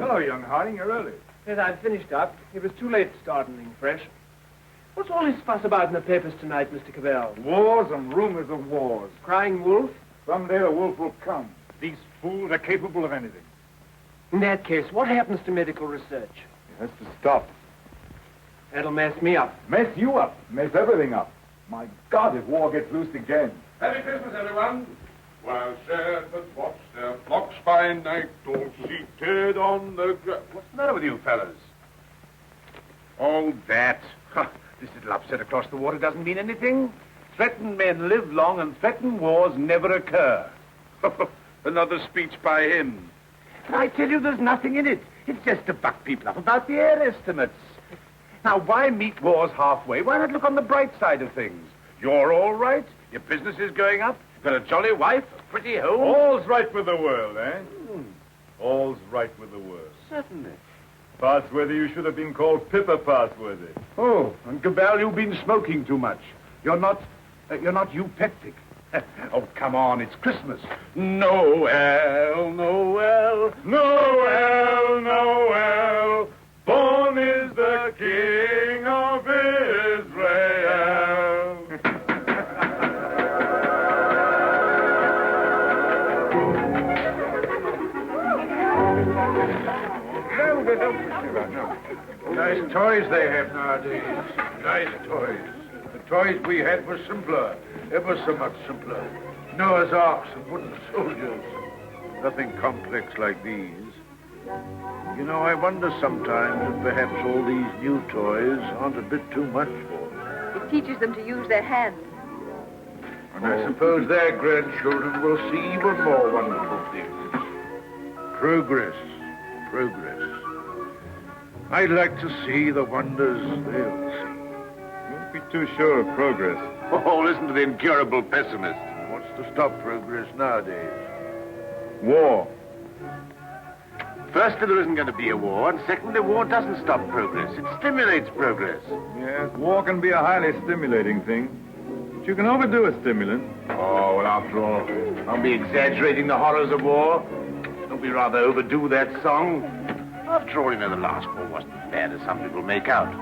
Hello, young Harding. You're early. Yes, I've finished up. It was too late to start anything fresh. What's all this fuss about in the papers tonight, Mr. Cabell? Wars and rumors of wars. Crying wolf? Someday the wolf will come. These fools are capable of anything. In that case, what happens to medical research? It has to stop. That'll mess me up. Mess you up. Mess everything up. My God, if war gets loose again. Happy Christmas, everyone. While shepherds watch their flocks by night, all seated on the ground. What's the matter with you fellas? Oh, that. This little upset across the water doesn't mean anything. Threatened men live long and threatened wars never occur. Another speech by him. I tell you, there's nothing in it. It's just to buck people up about the air estimates. Now, why meet wars halfway? Why not look on the bright side of things? You're all right. Your business is going up. You've got a jolly wife, a pretty home. All's right with the world, eh? All's right with the world. Certainly. Passworthy, you should have been called Pippa Passworthy. Oh, and Cabell, you've been smoking too much. You're not eupeptic. Oh, come on, it's Christmas. Noel, Noel, Noel, Noel. Born is the King of Israel. Nice toys they have nowadays. Nice toys. The toys we had were simpler. Ever so much simpler. Noah's arks and wooden soldiers. Nothing complex like these. You know, I wonder sometimes if perhaps all these new toys aren't a bit too much for them. It teaches them to use their hands. And I suppose their grandchildren will see even more wonderful things. Progress. Progress. I'd like to see the wonders they'll see. Don't be too sure of progress. Oh, listen to the incurable pessimist. What's to stop progress nowadays? War. Firstly, there isn't going to be a war, and secondly, war doesn't stop progress. It stimulates progress. Yes, war can be a highly stimulating thing. But you can overdo a stimulant. Oh, well, after all, don't be exaggerating the horrors of war. Don't be rather overdo that song. After all, you know, the last war wasn't as bad as some people make out.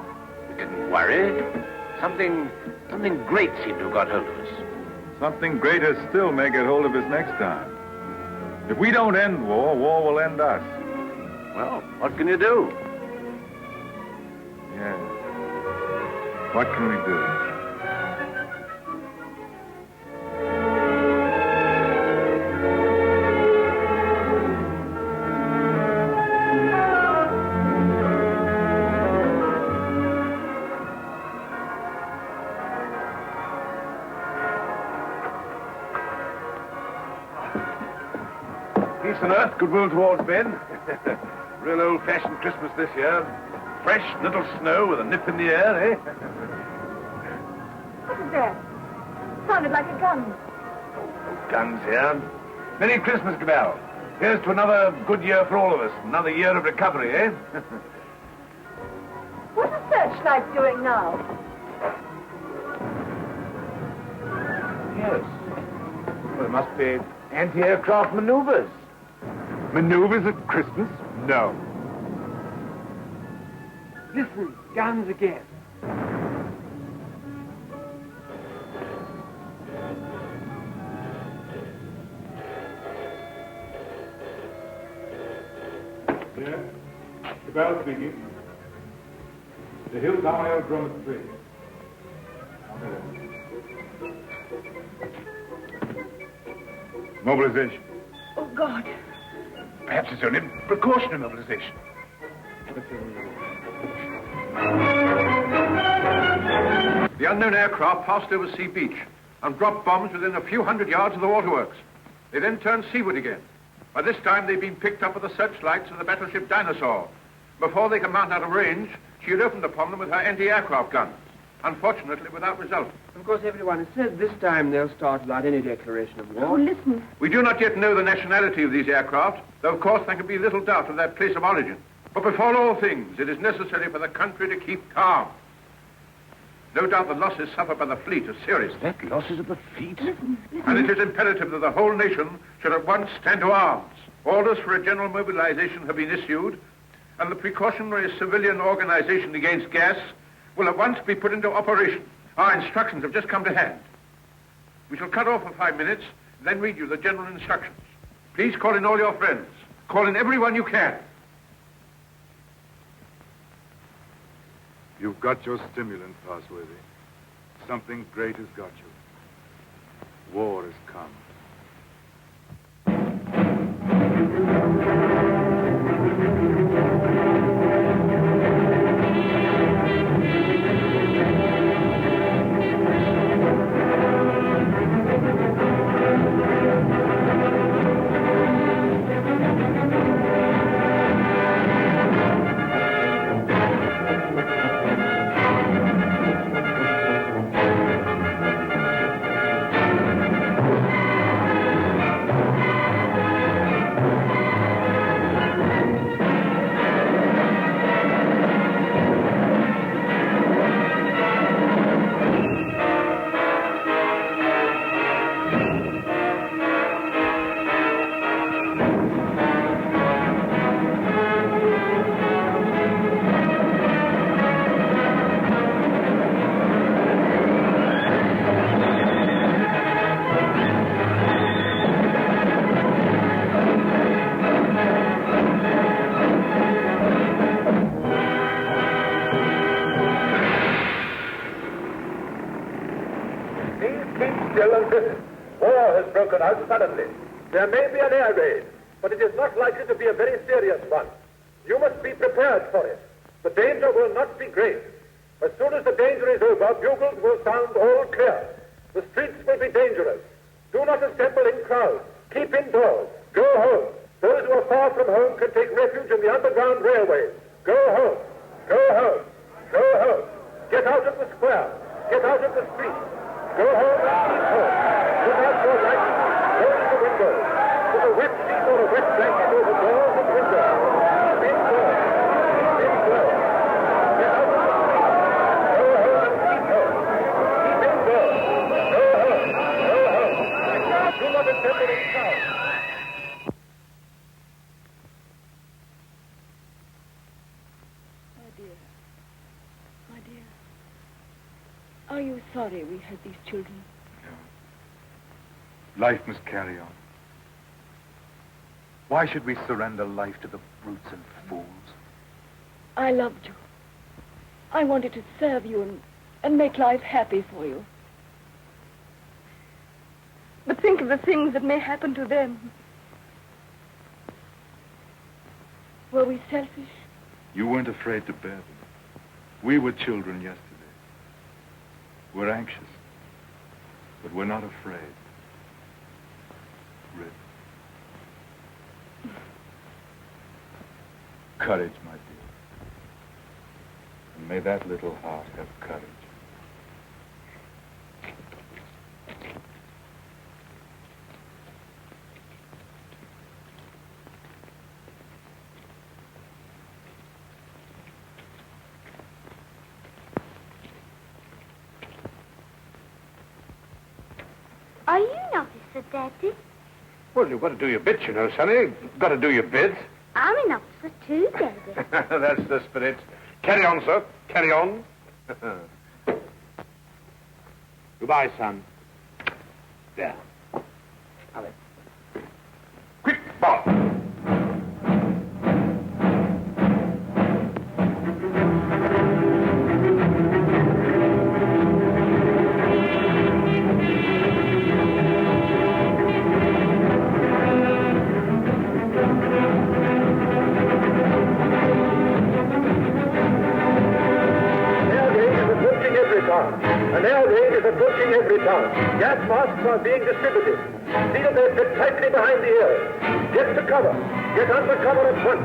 We didn't worry. Something great seemed to have got hold of us. Something greater still may get hold of us next time. If we don't end war, war will end us. Well, what can you do? Yeah. What can we do? Peace on earth, goodwill towards men. Real old-fashioned Christmas this year. Fresh little snow with a nip in the air, eh? What is that? Sounded like a gun. No guns here. Merry Christmas, Cabell. Here's to another good year for all of us. Another year of recovery, eh? What's the searchlight doing now? Yes. Well, it must be anti-aircraft maneuvers. Maneuvers at Christmas? No. Listen, guns again. Yeah? Cabell speaking. The Hilltown Aerodrome at 3. Mobilization. Oh, God. Perhaps it's only precautionary mobilization. The unknown aircraft passed over Sea Beach and dropped bombs within a few hundred yards of the waterworks. They then turned seaward again. By this time, they'd been picked up with the searchlights of the battleship Dinosaur. Before they could mount out of range, she had opened upon them with her anti-aircraft guns. Unfortunately, without result. Of course, everyone has said this time they'll start without any declaration of war. Oh, listen. We do not yet know the nationality of these aircraft, though, of course, there can be little doubt of their place of origin. But before all things, it is necessary for the country to keep calm. No doubt the losses suffered by the fleet are serious. That losses of the fleet? And it is imperative that the whole nation should at once stand to arms. Orders for a general mobilization have been issued, and the precautionary civilian organization against gas will at once be put into operation. Our instructions have just come to hand. We shall cut off for 5 minutes, then read you the general instructions. Please call in all your friends. Call in everyone you can. You've got your stimulant, Passworthy. Something great has got you. War has come. Suddenly. There may be an air raid, but it is not likely to be a very serious one. You must be prepared for it. The danger will not be great. As soon as the danger is over, bugles will sound all clear. The streets will be dangerous. Do not assemble in crowds. Keep indoors. Go home. Those who are far from home can take refuge in the underground railways. Go home. Go home. Go home. Get out of the square. Get out of the street. Go home and keep home. Put out your lights. Close the windows. Put a wet sheet or a wet blanket over doors and windows. Keep indoors. Keep indoors. Get out of the street. Go home and keep home. Keep indoors. Go home. Go home. Do not assemble in crowds. My dear, are you sorry we had these children? No. Life must carry on. Why should we surrender life to the brutes and fools? I loved you. I wanted to serve you and make life happy for you. But think of the things that may happen to them. Were we selfish? You weren't afraid to bear them. We were children yesterday. We're anxious, but we're not afraid. Rip. Courage, my dear. And may that little heart have courage. Are you an officer, Daddy? Well, you've got to do your bit, you know, Sonny. You've got to do your bit. I'm an officer too, Daddy. That's the spirit. Carry on, sir. Carry on. Goodbye, son. There. Have it. Quick, Bob. An air raid is approaching Everytown. Gas masks are being distributed. Seal their fit tightly behind the ears. Get to cover. Get under cover at once.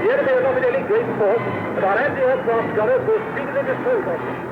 The enemy is not in any great force, but our anti-aircraft gunners will speedily dispose of them.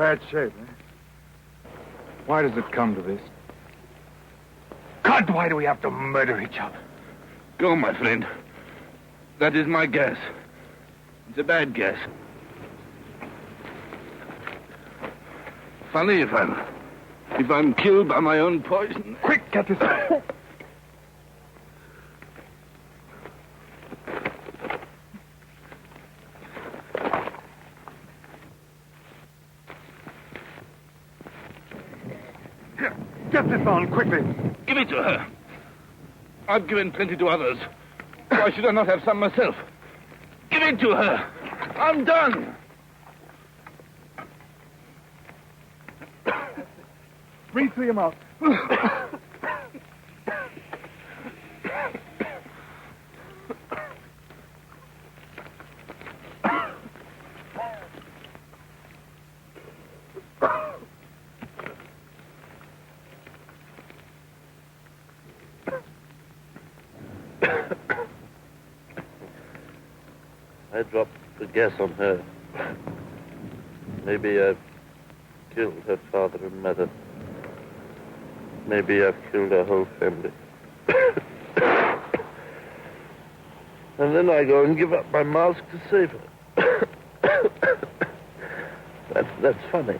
bad shape, eh? Why does it come to this? God, why do we have to murder each other? Go, my friend. That is my guess. It's a bad guess. Funny if I'm killed by my own poison. Quick, get this out. Here, get this on, quickly. Give it to her. I've given plenty to others. Why should I not have some myself? Give it to her. I'm done. Breathe through your mouth. I dropped the gas on her. Maybe I've killed her father and mother. Maybe I've killed her whole family. And then I go and give up my mask to save her. That's funny.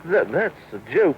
That's a joke.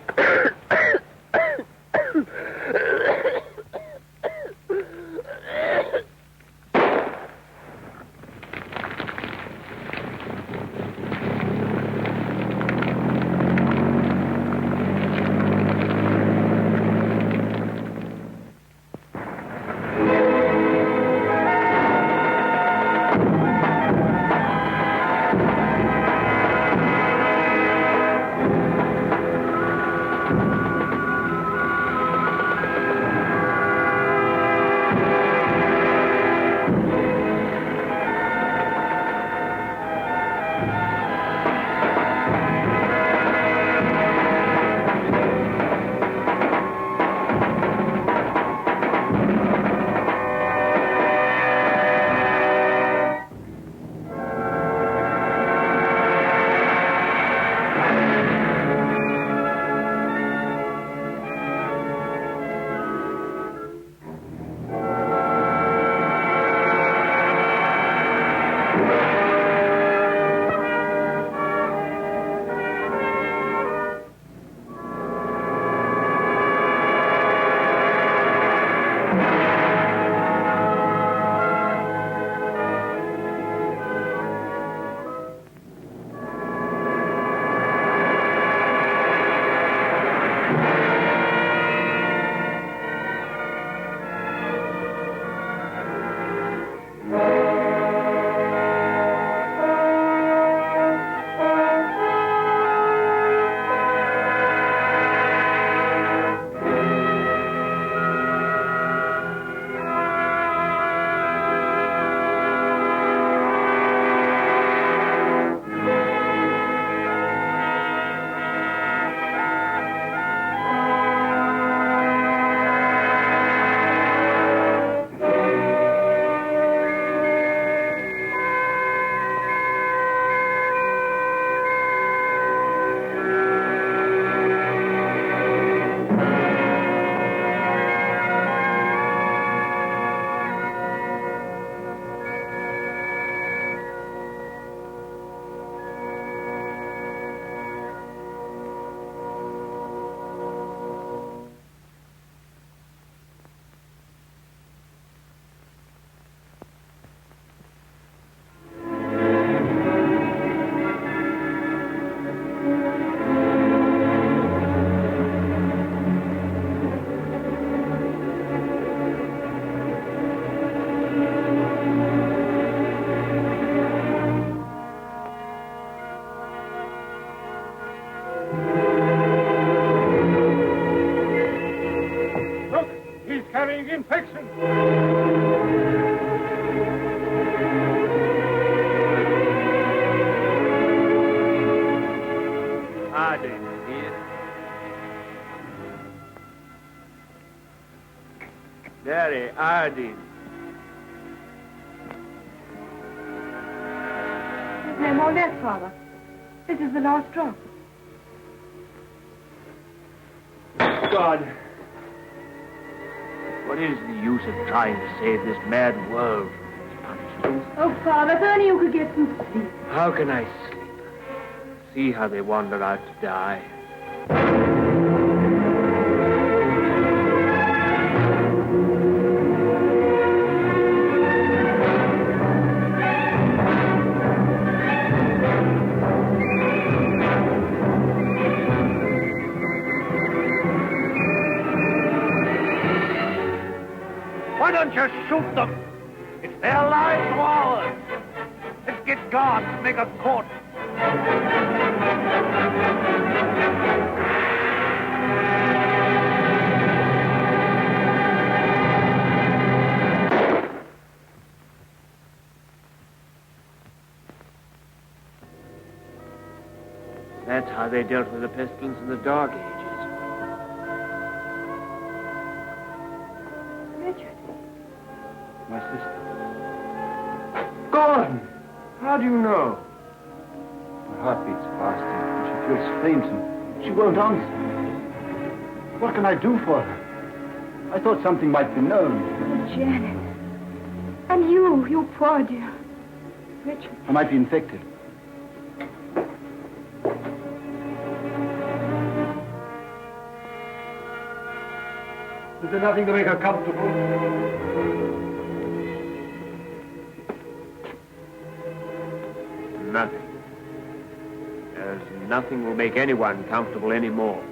infection. Harding here. Daddy, Harding. no more left, Father. This is the last drop. God. What is the use of trying to save this mad world from its punishment? Oh, Father, if only you could get some sleep. How can I sleep? See how they wander out to die. Why don't you shoot them? It's their lives or ours. Let's get guards to make a court. That's how they dealt with the pestilence in the Dark Ages. Richard. My sister. Gordon! How do you know? Her heart beats fast and she feels faint and she won't answer. What can I do for her? I thought something might be known. Oh, Janet. And you poor dear. Richard. I might be infected. Is there nothing to make her comfortable? Nothing. As nothing will make anyone comfortable anymore.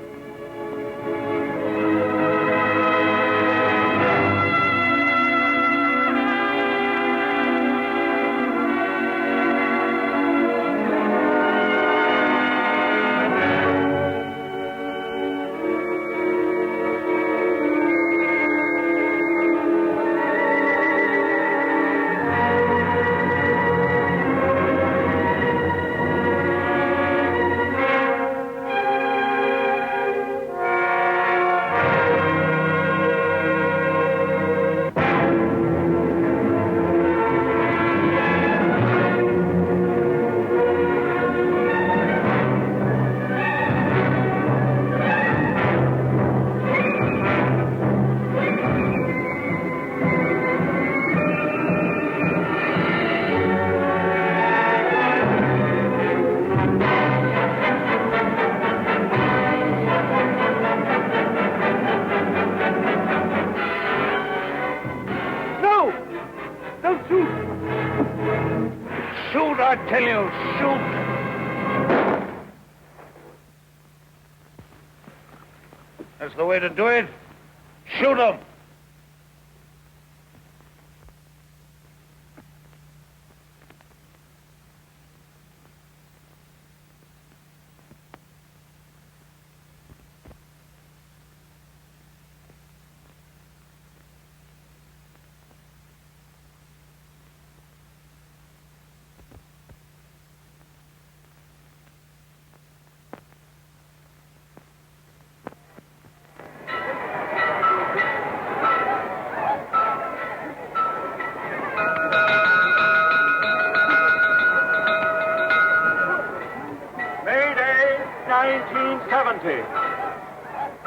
Shoot, I tell you, shoot! That's the way to do it. Shoot them!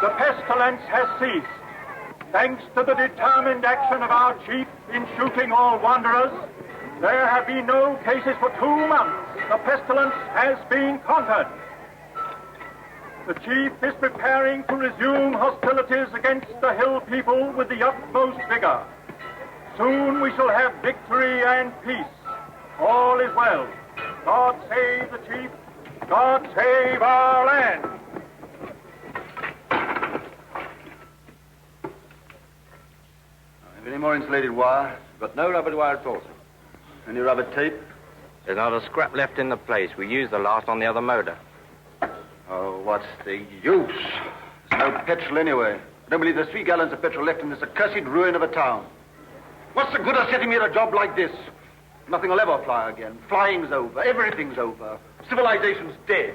The pestilence has ceased. Thanks to the determined action of our chief in shooting all wanderers, there have been no cases for 2 months. The pestilence has been conquered. The chief is preparing to resume hostilities against the hill people with the utmost vigor. Soon we shall have victory and peace. All is well. God save the chief. God save our land. Have any more insulated wire? Got no rubber wire at all, sir. Any rubber tape? There's not a scrap left in the place. We used the last on the other motor. Oh, what's the use? There's no petrol anyway. I don't believe there's 3 gallons of petrol left in this accursed ruin of a town. What's the good of setting me at a job like this? Nothing will ever fly again. Flying's over. Everything's over. Civilization's dead.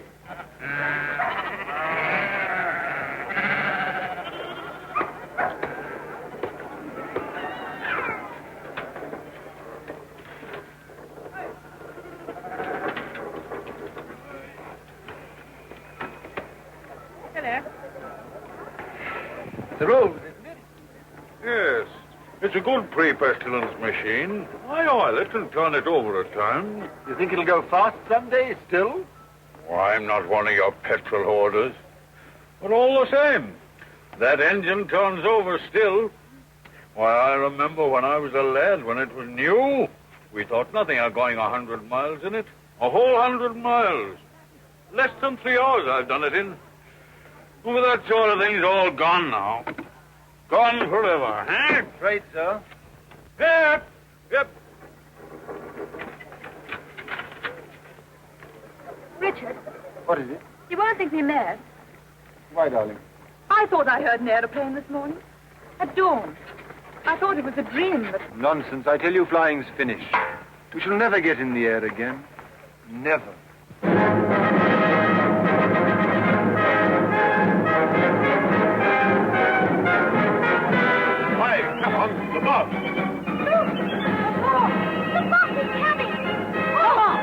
The road, isn't it? Yes. It's a good pre-pestilence machine. Why, oil it and turn it over at times. You think it'll go fast someday still? Oh, I'm not one of your petrol hoarders. But all the same, that engine turns over still. Why, I remember when I was a lad, when it was new, we thought nothing of going 100 miles in it. A whole 100 miles. Less than 3 hours I've done it in. Well, that sort of thing's all gone now. Gone forever, eh? Right, sir. Yep. Yep. Richard, What is it? you won't think me mad. Why, darling? I thought I heard an aeroplane this morning. At dawn. I thought it was a dream, but... Nonsense. I tell you, flying's finished. We shall never get in the air again. Never. Hi, come on, the boss. The boss is coming.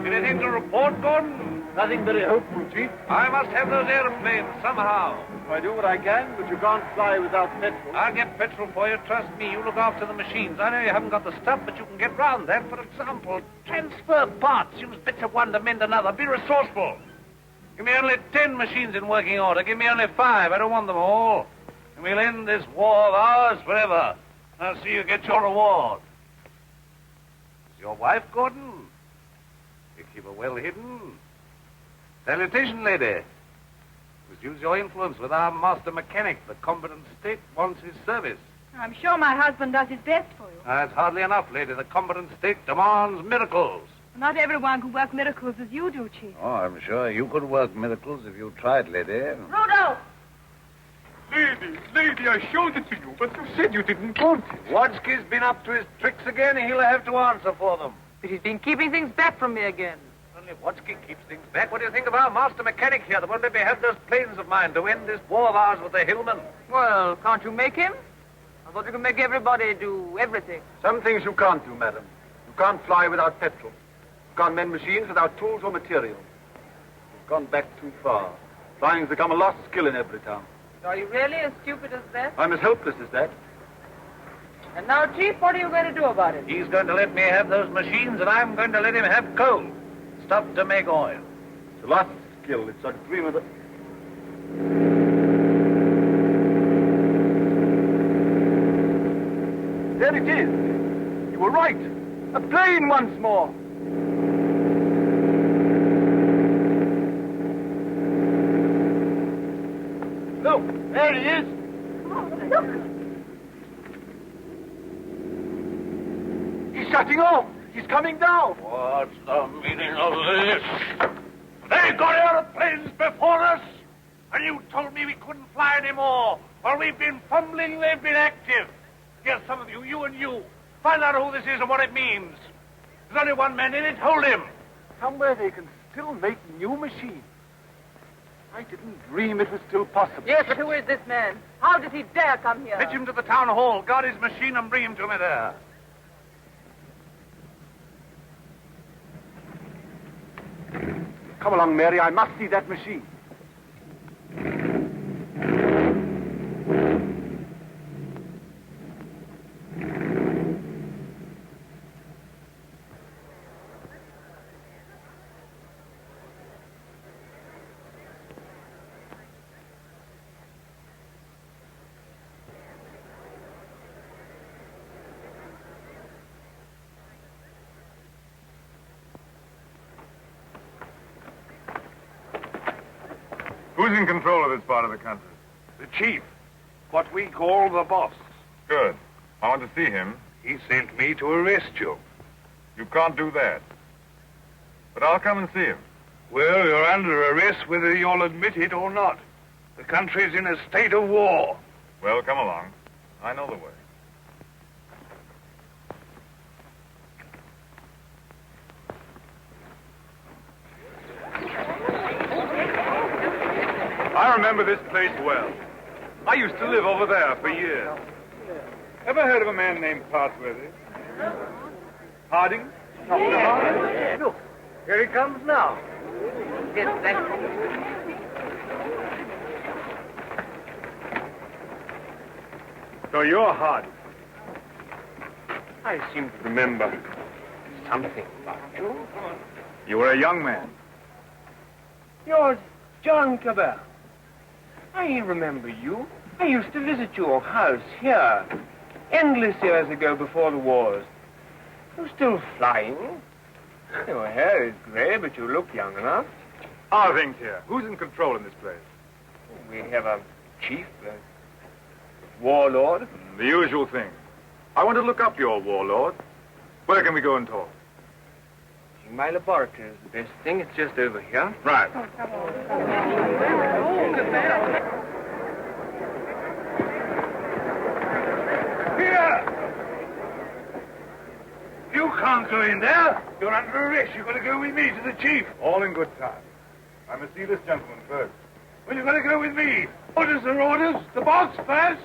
Anything to report, Gordon? Nothing very hopeful, Chief. I must have those airplanes somehow. I do what I can, but you can't fly without petrol. I'll get petrol for you. Trust me. You look after the machines. I know you haven't got the stuff, but you can get round that. For example, transfer parts. Use bits of one to mend another. Be resourceful. Give me only 10 machines in working order. Give me only 5. I don't want them all. And we'll end this war of ours forever. I'll see you get your reward. Is your wife, Gordon? You keep her well hidden. Salutation, lady. Must use your influence with our master mechanic. The competent state wants his service. I'm sure my husband does his best for you. That's hardly enough, lady. The competent state demands miracles. Not everyone can work miracles as you do, Chief. Oh, I'm sure you could work miracles if you tried, lady. Rudolph! Lady, I showed it to you, but you said you didn't want it. Wadsky's been up to his tricks again. He'll have to answer for them. But he's been keeping things back from me again. Only Wadsky keeps things back. What do you think of our master mechanic here that won't let me have those planes of mine to end this war of ours with the hillmen? Well, can't you make him? I thought you could make everybody do everything. Some things you can't do, madam. You can't fly without petrol. You can't mend machines without tools or materials. You've gone back too far. Flying's become a lost skill in Everytown. Are you really as stupid as that? I'm as helpless as that. And now, Chief, what are you going to do about it? He's going to let me have those machines, and I'm going to let him have coal. Stuff to make oil. It's a lost skill. It's a dream of the... There it is. You were right. A plane once more. Look, there he is. Look. He's shutting off. He's coming down. What's the meaning of this? They got airplanes before us, and you told me we couldn't fly anymore. While we've been fumbling, they've been active. Here's some of you, you and you. Find out who this is and what it means. There's only one man in it. Hold him. Somewhere they can still make new machines. I didn't dream it was still possible. Yes, but who is this man? How did he dare come here? Fetch him to the town hall. Guard his machine and bring him to me there. Come along, Mary. I must see that machine. Who's in control of this part of the country? The chief. What we call the boss. Good. I want to see him. He sent me to arrest you. You can't do that. But I'll come and see him. Well, you're under arrest whether you'll admit it or not. The country's in a state of war. Well, come along. I know the way. I remember this place well. I used to live over there for years. Ever heard of a man named Parsworthy? Harding? Look, here he comes now. Yes, thank you. So you're Harding. I seem to remember something about you. You were a young man. You're John Cabell. I remember you. I used to visit your house here endless years ago before the wars. You're still flying. Your hair is gray, but you look young enough. How are things here? Who's in control in this place? We have a chief, a warlord. The usual thing. I want to look up your warlord. Where can we go and talk? My laboratory is the best thing. It's just over here. Right. Here! You can't go in there. You're under arrest. You've got to go with me to the chief. All in good time. I must see this gentleman first. Well, you've got to go with me. Orders are orders. The boss first.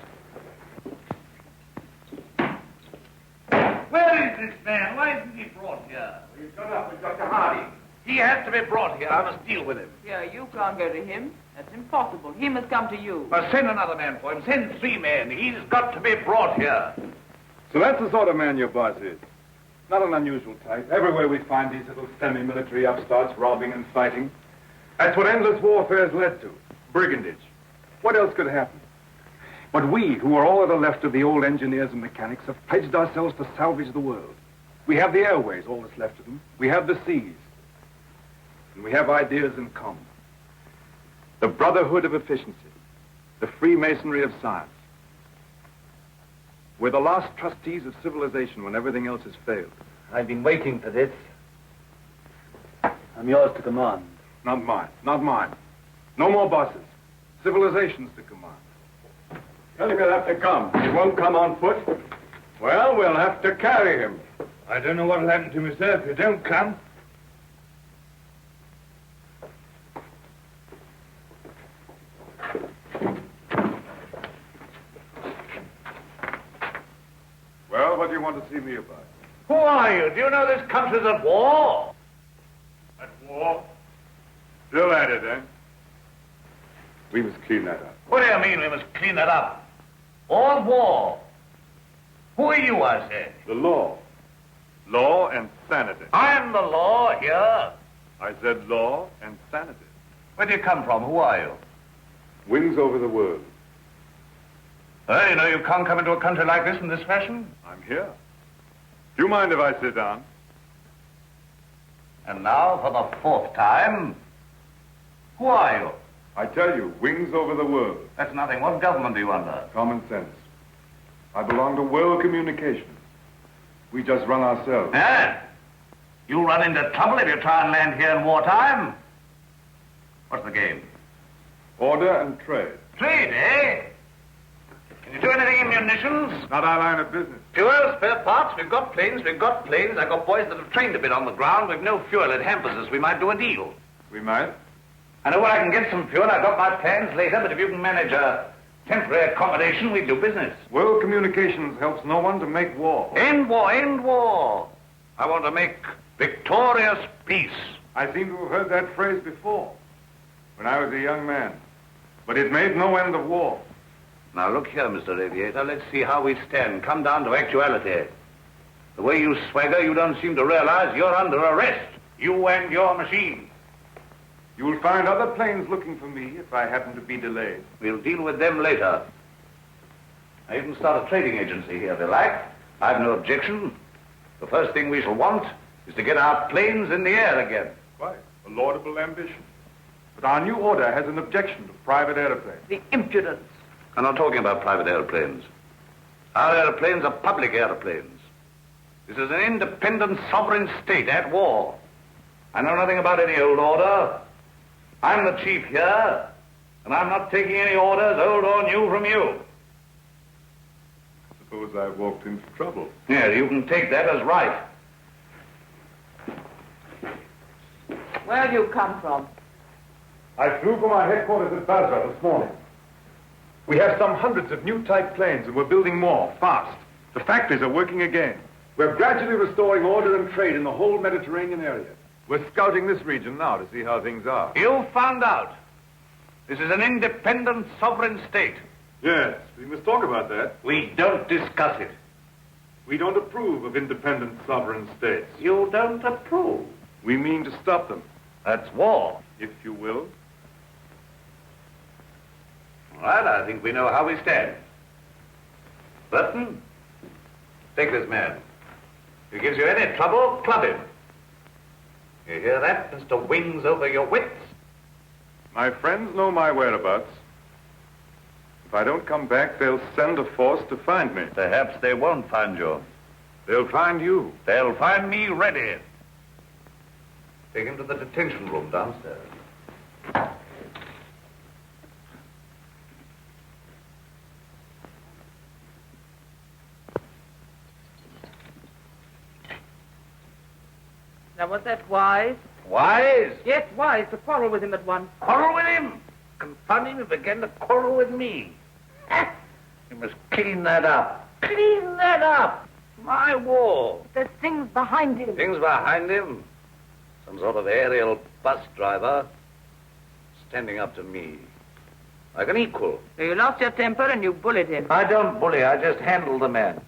Where is this man? Why isn't he brought here? He's got up with Dr. Hardy. He has to be brought here. I must deal with him. Yeah, you can't go to him. That's impossible. He must come to you. Well, send another man for him. Send 3 men. He's got to be brought here. So that's the sort of man your boss is. Not an unusual type. Everywhere we find these little semi-military upstarts robbing and fighting. That's what endless warfare's led to. Brigandage. What else could happen? But we, who are all that are left of the old engineers and mechanics, have pledged ourselves to salvage the world. We have the airways, all that's left of them. We have the seas. And we have ideas in common. The brotherhood of efficiency. The Freemasonry of science. We're the last trustees of civilization when everything else has failed. I've been waiting for this. I'm yours to command. Not mine. Not mine. No more bosses. Civilization's to command. Tell him he'll have to come. He won't come on foot. Well, we'll have to carry him. I don't know what'll happen to me, sir, if you don't come. Well, what do you want to see me about? Who are you? Do you know this country's at war? At war? Still at it, eh? We must clean that up. What do you mean we must clean it up? All war. Who are you, I say? The law. Law and sanity. I'm the law here. I said law and sanity. Where do you come from? Who are you? Wings over the world. You know you can't come into a country like this in this fashion. I'm here. Do you mind if I sit down? And now, for the 4th time, who are you? I tell you, wings over the world. That's nothing. What government are you under? Common sense. I belong to world communications. We just run ourselves. Eh? You run into trouble if you try and land here in wartime. What's the game? Order and trade. Trade, eh? Can you do anything in munitions? Not our line of business. Fuel, spare parts, we've got planes. I've got boys that have trained a bit on the ground. We've no fuel, it hampers us. We might do a deal. We might. I know where I can get some fuel. I've got my plans later, but if you can manage a temporary accommodation, we'll do business. World communications helps no one to make war. End war, end war. I want to make victorious peace. I seem to have heard that phrase before, when I was a young man. But it made no end of war. Now, look here, Mr. Aviator. Let's see how we stand. Come down to actuality. The way you swagger, you don't seem to realize you're under arrest. You and your machine. You will find other planes looking for me if I happen to be delayed. We'll deal with them later. I even start a trading agency here, if you like. I've no objection. The first thing we shall want is to get our planes in the air again. Quite. A laudable ambition. But our new order has an objection to private airplanes. The impudence. I'm not talking about private airplanes. Our airplanes are public airplanes. This is an independent sovereign state at war. I know nothing about any old order. I'm the chief here, And I'm not taking any orders, old or new, from you. Suppose I walked into trouble. Yeah, you can take that as right. Where have you come from? I flew from our headquarters at Basra this morning. We have some hundreds of new type planes, and we're building more, fast. The factories are working again. We're gradually restoring order and trade in the whole Mediterranean area. We're scouting this region now to see how things are. You found out. This is an independent sovereign state. Yes, we must talk about that. We don't discuss it. We don't approve of independent sovereign states. You don't approve? We mean to stop them. That's war. If you will. All right, I think we know how we stand. Burton, take this man. If he gives you any trouble, club him. You hear that, Mr. Wings over your wits? My friends know my whereabouts. If I don't come back, they'll send a force to find me. Perhaps they won't find you. They'll find you. They'll find me ready. Take him to the detention room downstairs. Now, was that wise? Wise? Yes, wise, to quarrel with him at once. Quarrel with him? Confound him, he began to quarrel with me. You must clean that up. Clean that up! My war. There's things behind him. Things behind him? Some sort of aerial bus driver standing up to me. Like an equal. You lost your temper and you bullied him. I don't bully, I just handle the man.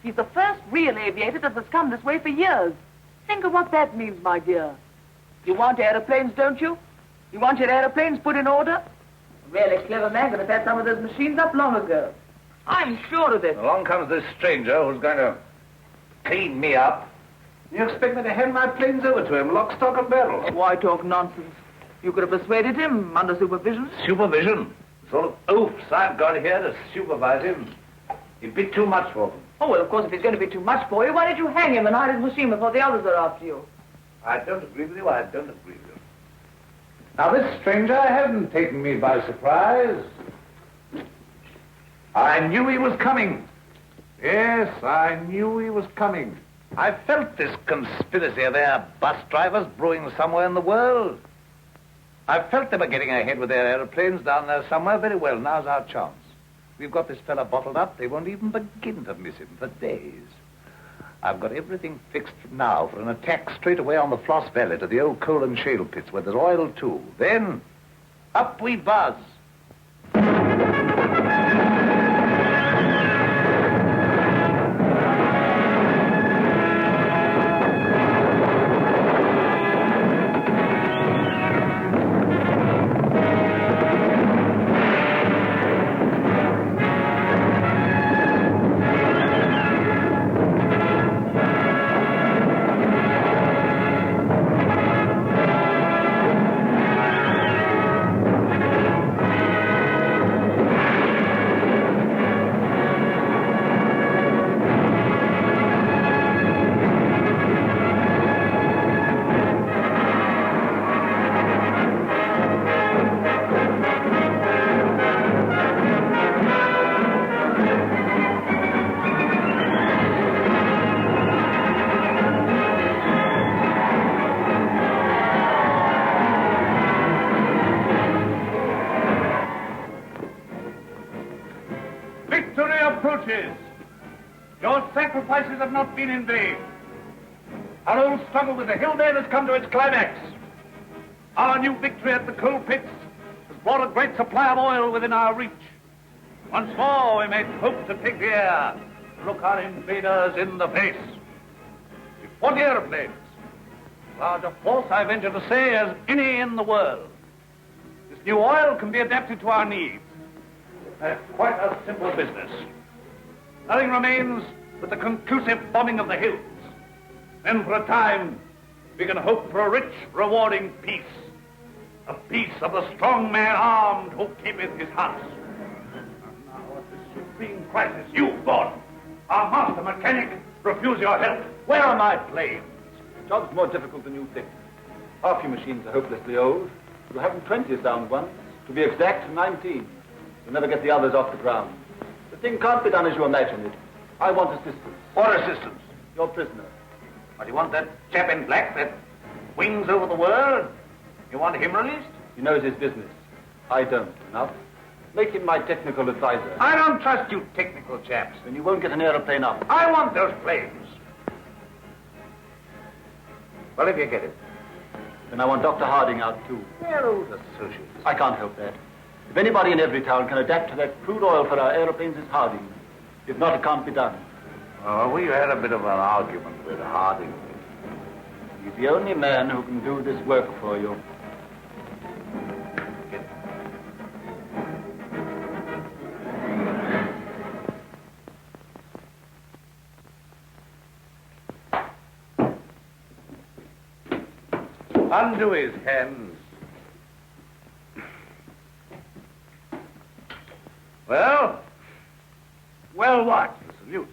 He's the first real aviator that has come this way for years. Think of what that means, my dear. You want aeroplanes, don't you? You want your aeroplanes put in order? A really clever man could have had some of those machines up long ago. I'm sure of it. Along comes this stranger who's going to clean me up. You expect me to hand my planes over to him, lock, stock, and barrel? Why talk nonsense? You could have persuaded him under supervision. Supervision? The sort of oafs I've got here to supervise him. He'd be too much for them. Oh, well, of course, if he's going to be too much for you, why don't you hang him and hide his machine before the others are after you? I don't agree with you, I don't agree with you. Now, this stranger hasn't taken me by surprise. I knew he was coming. Yes, I knew he was coming. I felt this conspiracy of their bus drivers brewing somewhere in the world. I felt they were getting ahead with their aeroplanes down there somewhere. Very well, now's our chance. We've got this fella bottled up. They won't even begin to miss him for days. I've got everything fixed now for an attack straight away on the Floss Valley to the old coal and shale pits where there's oil, too. Then, up we buzz. Your sacrifices have not been in vain. Our old struggle with the Hillman has come to its climax. Our new victory at the coal pits has brought a great supply of oil within our reach. Once more we may hope to take the air, look our invaders in the face. With 40 airplanes, large a force, I venture to say, as any in the world. This new oil can be adapted to our needs. That's quite a simple business. Nothing remains but the conclusive bombing of the hills. Then for a time, we can hope for a rich, rewarding peace. A peace of the strong man armed who keepeth his house. And now at this supreme crisis, you, Gordon, our master mechanic, refuse your help. Where are my planes? Job's more difficult than you think. Half your machines are hopelessly old. You haven't 20 sound ones. To be exact, 19. You'll never get the others off the ground. The thing can't be done as you imagine it. I want assistance. What assistance? Your prisoner. What, you want that chap in black that wings over the world? You want him released? He knows his business. I don't. Enough. Make him my technical advisor. I don't trust you technical chaps. Then you won't get an aeroplane up. I want those planes. Well, if you get it. Then I want Dr. Harding out, too. They're old associates. I can't help that. If anybody in Everytown can adapt to that crude oil for our aeroplanes, it's Harding. If not, it can't be done. Oh, we had a bit of an argument with Harding. He's the only man who can do this work for you. Undo his hands. Well? Well, what? The salute.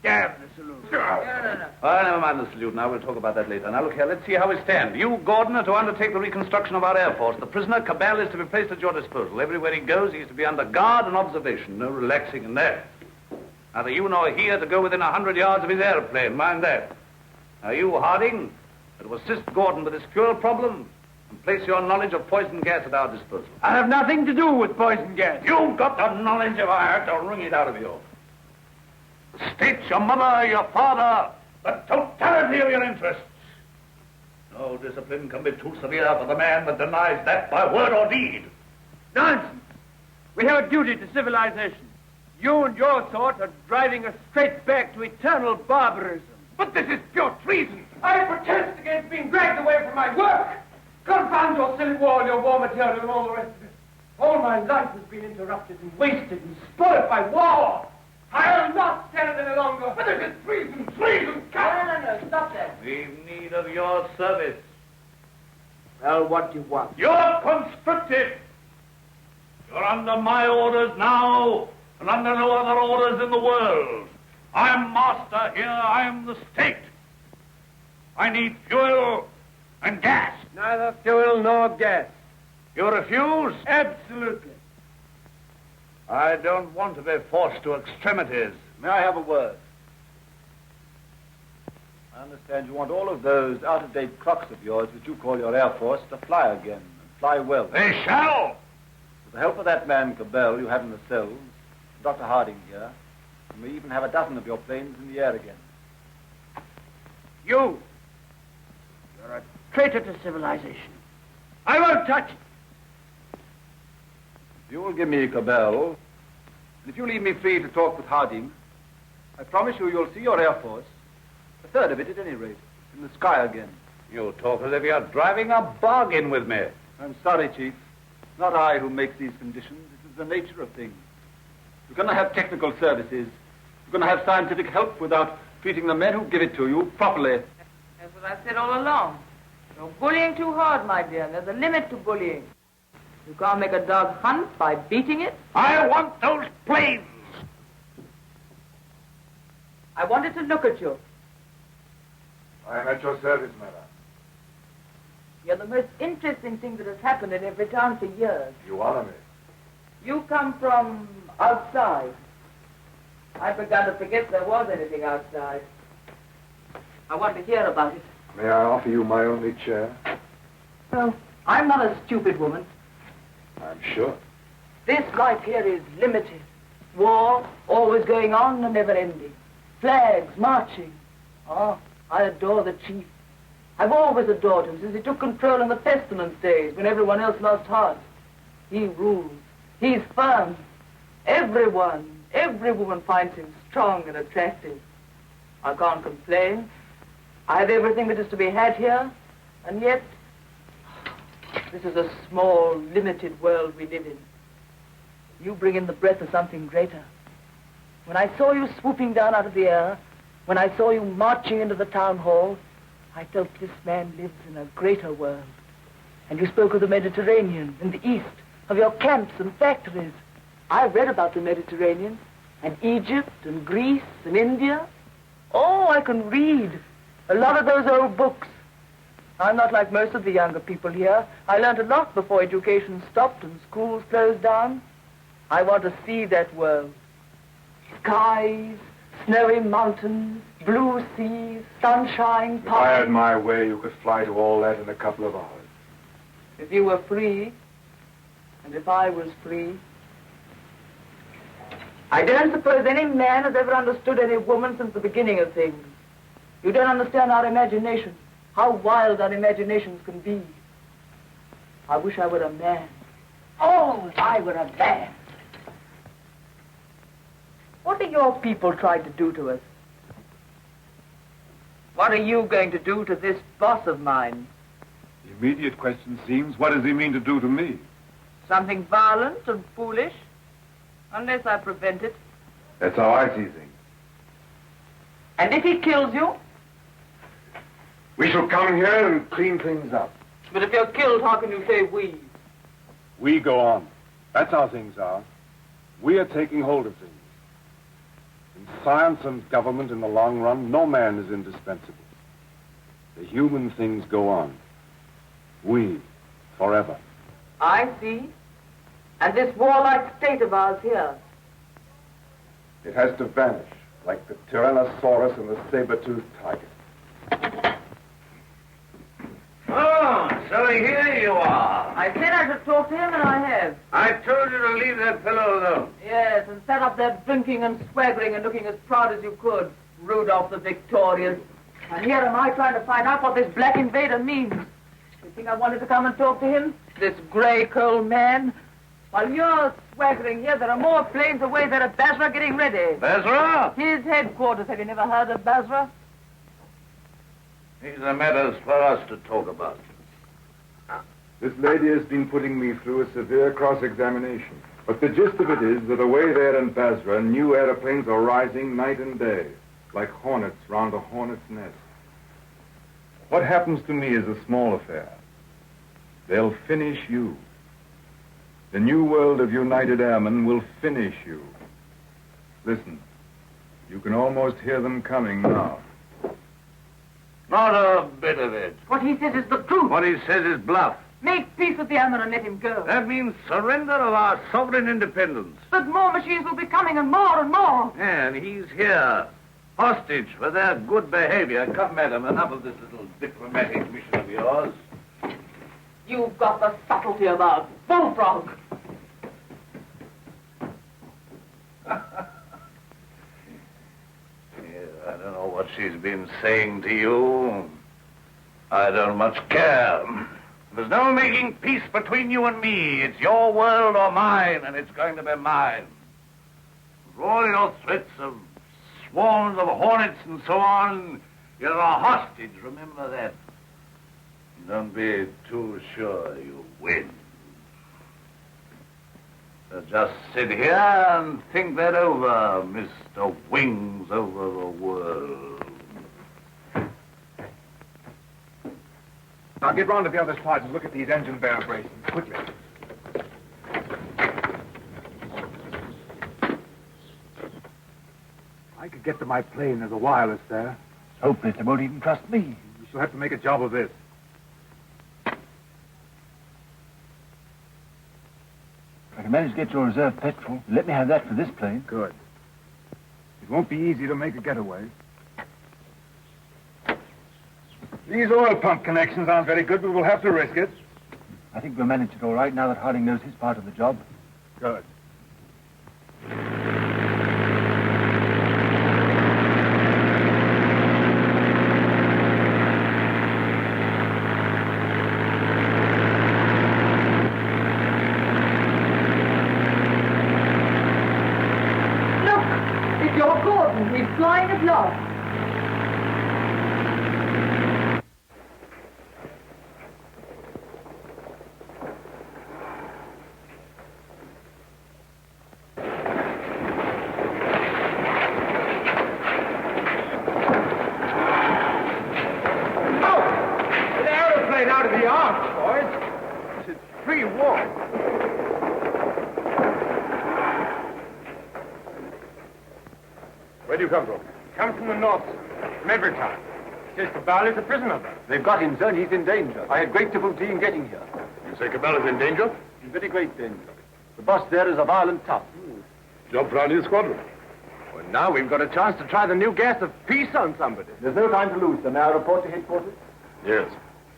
Damn the salute. No. Oh, never mind the salute now. We'll talk about that later. Now, look here. Let's see how we stand. You, Gordon, are to undertake the reconstruction of our Air Force. The prisoner, Cabell, is to be placed at your disposal. Everywhere he goes, he's to be under guard and observation. No relaxing in that. Neither you nor he are to go within 100 yards of his airplane. Mind that. Now, you, Harding, are to assist Gordon with his fuel problem and place your knowledge of poison gas at our disposal. I have nothing to do with poison gas. You've got the knowledge if I had to wring it out of you. The state, your mother, your father, the totality of your interests. No discipline can be too severe for the man that denies that by word or deed. Nonsense. We have a duty to civilization. You and your sort are driving us straight back to eternal barbarism. But this is pure treason. I protest against being dragged away from my work. Confound your silly war, your war material, and all the rest of it. All my life has been interrupted and wasted and spoiled by war. I'll not stand any longer. But this is treason, treason. No, stop that. We've need of your service. Well, what do you want? You're conscripted. You're under my orders now, and under no other orders in the world. I'm master here. I'm the state. I need fuel and gas. Neither fuel nor gas. You refuse? Absolutely. I don't want to be forced to extremities. May I have a word? I understand you want all of those out-of-date clocks of yours, which you call your Air Force, to fly again, and fly well. They shall! With the help of that man, Cabell, you have in the cells, Dr. Harding here, and we even have a dozen of your planes in the air again. You're a traitor to civilization. I won't touch it. If you will give me Cabell, and if you leave me free to talk with Harding, I promise you you'll see your Air Force, a third of it at any rate, in the sky again. You talk as if you're driving a bargain with me. I'm sorry, Chief. It's not I who makes these conditions. This is the nature of things. You're going to have technical services. You're going to have scientific help without treating the men who give it to you properly. That's what I said all along. You're bullying too hard, my dear. There's a limit to bullying. You can't make a dog hunt by beating it. I want those planes. I wanted to look at you. I am at your service, madam. You're the most interesting thing that has happened in Everytown for years. You honor me. You come from outside. I've begun to forget there was anything outside. I want to hear about it. May I offer you my only chair? Well, I'm not a stupid woman. I'm sure. This life here is limited. War, always going on and never ending. Flags, marching. Oh, I adore the chief. I've always adored him since he took control in the pestilence days when everyone else lost heart. He rules. He's firm. Every woman finds him strong and attractive. I can't complain. I have everything that is to be had here, and yet this is a small, limited world we live in. You bring in the breath of something greater. When I saw you swooping down out of the air, when I saw you marching into the town hall, I felt this man lives in a greater world. And you spoke of the Mediterranean and the East, of your camps and factories. I read about the Mediterranean, and Egypt, and Greece, and India. Oh, I can read. A lot of those old books. I'm not like most of the younger people here. I learned a lot before education stopped and schools closed down. I want to see that world. Skies, snowy mountains, blue seas, sunshine, If I had my way, you could fly to all that in a couple of hours. If you were free, and if I was free. I don't suppose any man has ever understood any woman since the beginning of things. You don't understand our imagination, how wild our imaginations can be. I wish I were a man. Oh, if I were a man. What are your people trying to do to us? What are you going to do to this boss of mine? The immediate question seems, what does he mean to do to me? Something violent and foolish, unless I prevent it. That's how I see things. And if he kills you? We shall come here and clean things up. But if you're killed, how can you say we? We go on. That's how things are. We are taking hold of things. In science and government, in the long run, no man is indispensable. The human things go on. We, forever. I see. And this warlike state of ours here. It has to vanish, like the Tyrannosaurus and the saber-toothed tiger. Oh, so here you are. I said I should talk to him, and I have. I told you to leave that fellow alone. Yes, and sat up there drinking and swaggering and looking as proud as you could. Rudolph the Victorious. And here am I trying to find out what this black invader means. You think I wanted to come and talk to him? This grey, cold man? While you're swaggering here, there are more planes away there at Basra getting ready. Basra? His headquarters. Have you never heard of Basra? These are matters for us to talk about. This lady has been putting me through a severe cross-examination. But the gist of it is that away there in Basra, new airplanes are rising night and day, like hornets round a hornet's nest. What happens to me is a small affair. They'll finish you. The new world of United Airmen will finish you. Listen, you can almost hear them coming now. Not a bit of it. What he says is the truth. What he says is bluff. Make peace with the airmen and let him go. That means surrender of our sovereign independence. But more machines will be coming, and more and more. And he's here, hostage for their good behavior. Come, madam, enough of this little diplomatic mission of yours. You've got the subtlety of a bullfrog. I don't know what she's been saying to you. I don't much care. There's no making peace between you and me. It's your world or mine, and it's going to be mine. For all your threats of swarms of hornets and so on, you're a hostage, remember that. Don't be too sure you win. So just sit here and think that over, Mr. Wings over the world. Now get round to the other side and look at these engine bearer braces, quickly. I could get to my plane. There's a wireless there. Hopeless. They won't even trust me. We shall have to make a job of this. I can manage to get your reserve petrol. Let me have that for this plane. Good. It won't be easy to make a getaway. These oil pump connections aren't very good, but we'll have to risk it. I think we'll manage it all right now that Harding knows his part of the job. Good. He's flying at last. An aeroplane out of the arms, boys. This is free war. Where do you come from? Come from the north, sir. From Everytown. Says Cabal is a prisoner there. They've got him, sir, and he's in danger. I had great difficulty in getting here. You say Cabal is in danger? In very great danger. The boss there is a violent tough. Job for our new squadron. Well, now we've got a chance to try the new gas of peace on somebody. There's no time to lose, sir. May I report to headquarters? Yes.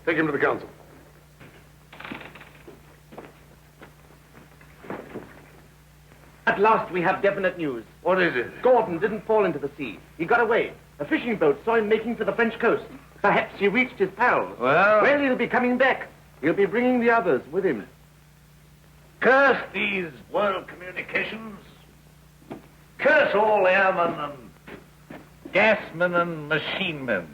Take him to the council. At last we have definite news. What is it? Gordon didn't fall into the sea. He got away. A fishing boat saw him making for the French coast. Perhaps he reached his pals. Well, he'll be coming back. He'll be bringing the others with him. Curse these world communications. Curse all airmen and gasmen and machine men.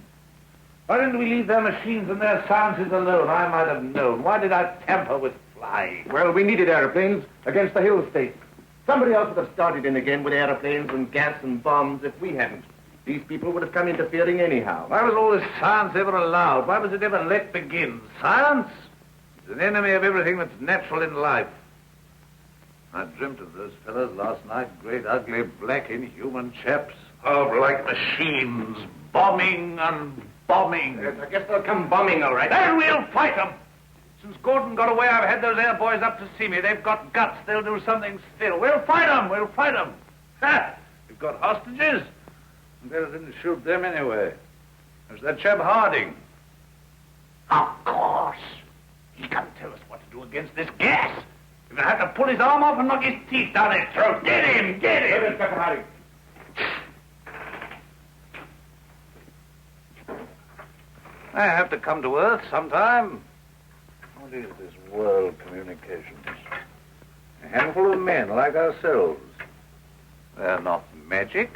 Why didn't we leave their machines and their sciences alone? I might have known. Why did I tamper with flying? Well, we needed airplanes against the hill states. Somebody else would have started in again with airplanes and gas and bombs if we hadn't. These people would have come interfering anyhow. Why was all this science ever allowed? Why was it ever let begin? Science is an enemy of everything that's natural in life. I dreamt of those fellows last night, great, ugly, black, inhuman chaps. Oh, like machines, bombing and bombing. Yes, I guess they'll come bombing, all right. Then we'll fight them. Since Gordon got away, I've had those air boys up to see me. They've got guts. They'll do something still. We'll fight them. We'll fight them. Ha! We've got hostages. And better didn't shoot them anyway. There's that chap Harding. Of course. He can't tell us what to do against this gas. We're going to have to pull his arm off and knock his teeth down his throat. Get him! Get him! Inspector Harding. I have to come to Earth sometime. What is this world communications? A handful of men like ourselves. They're not magic.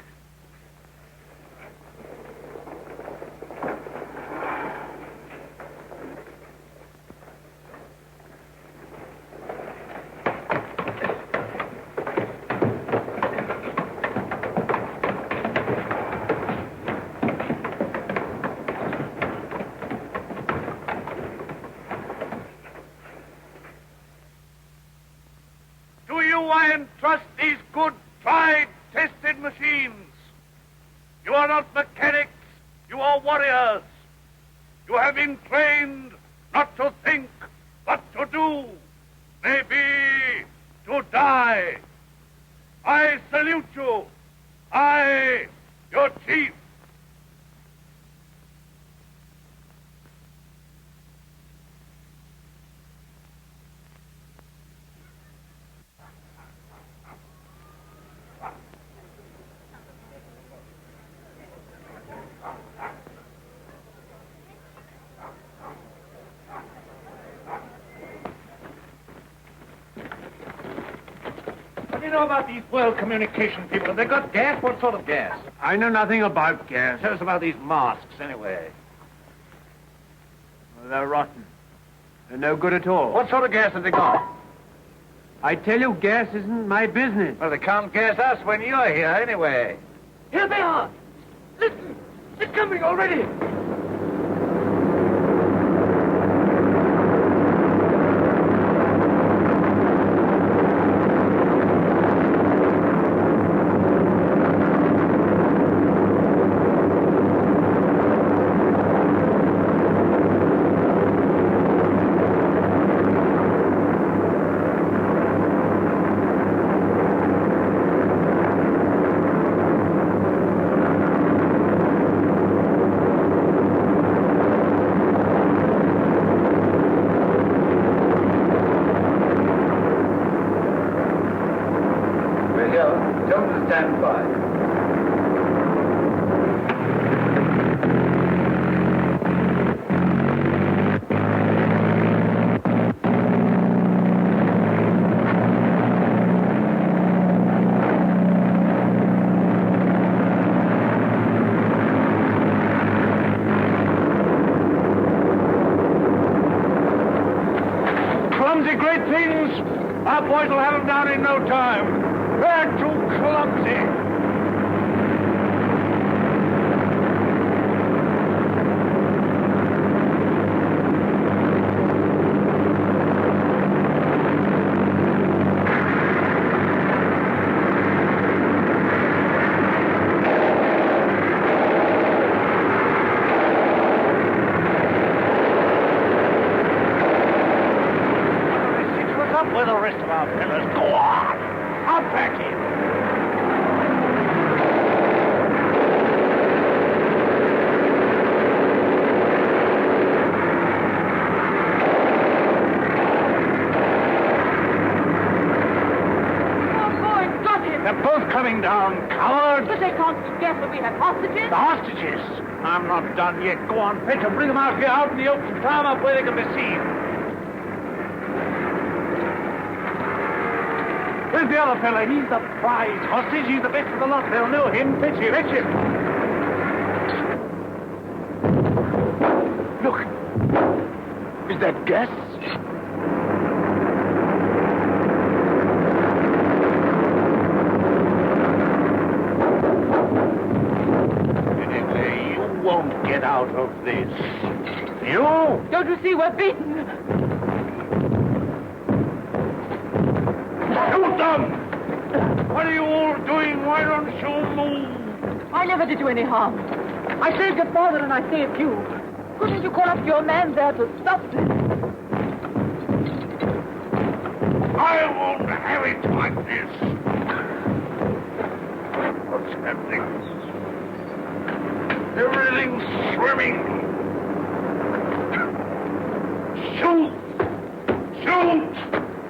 I entrust these good, tried, tested machines. You are not mechanics, you are warriors. You have been trained not to think, but to do, maybe to die. I salute you. I, your chief. What do you know about these world communication people? Have they got gas? What sort of gas? I know nothing about gas. Tell us about these masks, anyway. Well, they're rotten. They're no good at all. What sort of gas have they got? I tell you, gas isn't my business. Well, they can't gas us when you're here, anyway. Here they are. Listen, they're coming already. Great things. Our boys will have them down in no time. They're too clumsy. with the rest of our fellas. Go on! I'll back in. They're both coming down, cowards! But they can't guess that we have hostages. The hostages? I'm not done yet. Go on, fetch them. Bring them out here, out in the open. Climb up where they can be seen. Where's the other fella? He's the prize hostage. He's the best of the lot. They'll know him. Fetch him. Fetch him. Look. Is that gas? Won't get out of this. You? Don't you see we're beaten? Shoot them! What are you all doing? Why don't you move? I never did you any harm. I saved your father and I saved you. Couldn't you call up your man there to stop this? I won't have it like this. What's happening? Everything's swimming. Shoot! Shoot!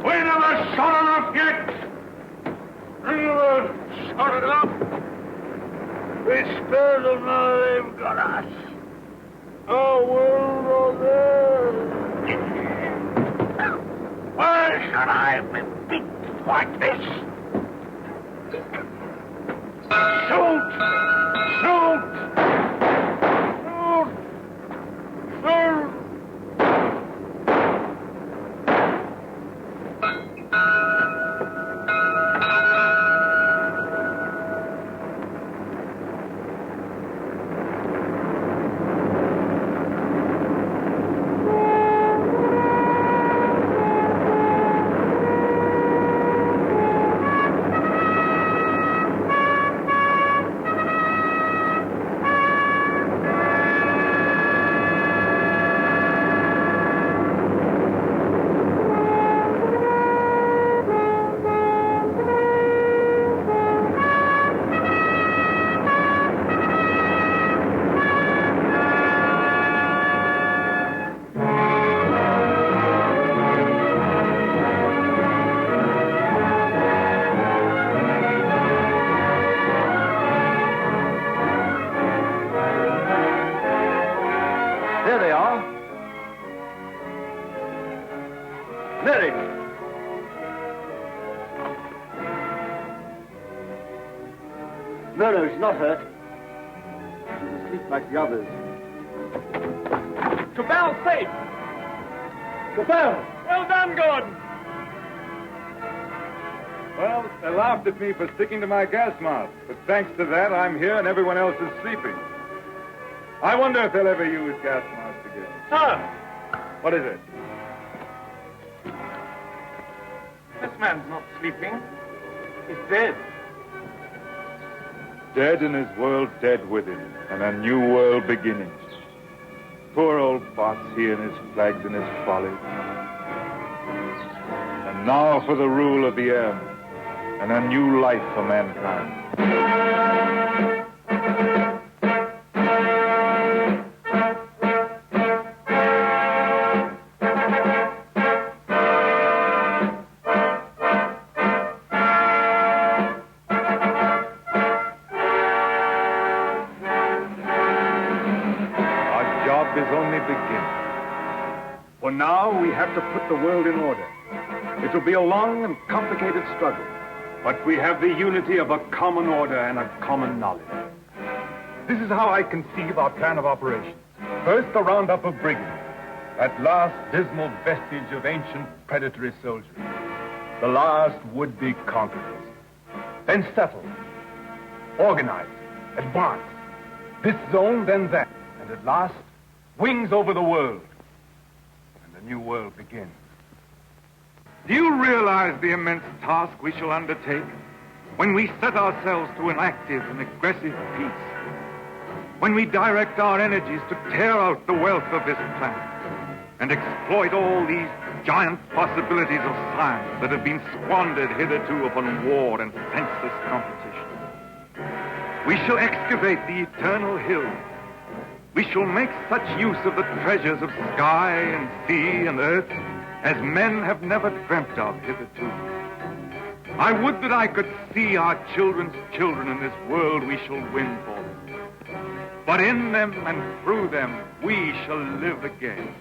We never shot enough yet. We never shot enough. We spared them, now they've got us. Our world over. Why should I be beaten like this? Shoot! Shoot! No, she's not hurt. She's asleep like the others. Cabell's safe! Cabell! Well done, Gordon! Well, they laughed at me for sticking to my gas mask, but thanks to that, I'm here and everyone else is sleeping. I wonder if they'll ever use gas masks again. Sir! What is it? This man's not sleeping. He's dead. Dead and his world dead with him, and a new world beginning. Poor old boss, he and his flags and his folly. And now for the rule of the air, and a new life for mankind. Is only beginning. For now, we have to put the world in order. It will be a long and complicated struggle, but we have the unity of a common order and a common knowledge. This is how I conceive our plan of operations. First, the roundup of brigands, that last dismal vestige of ancient predatory soldiery, the last would-be conquerors. Then settle, organize, advance, this zone, then that, and at last, wings over the world, and a new world begins. Do you realize the immense task we shall undertake when we set ourselves to an active and aggressive peace? When we direct our energies to tear out the wealth of this planet and exploit all these giant possibilities of science that have been squandered hitherto upon war and senseless competition. We shall excavate the eternal hills. We shall make such use of the treasures of sky and sea and earth as men have never dreamt of hitherto. I would that I could see our children's children in this world we shall win for them. But in them and through them we shall live again.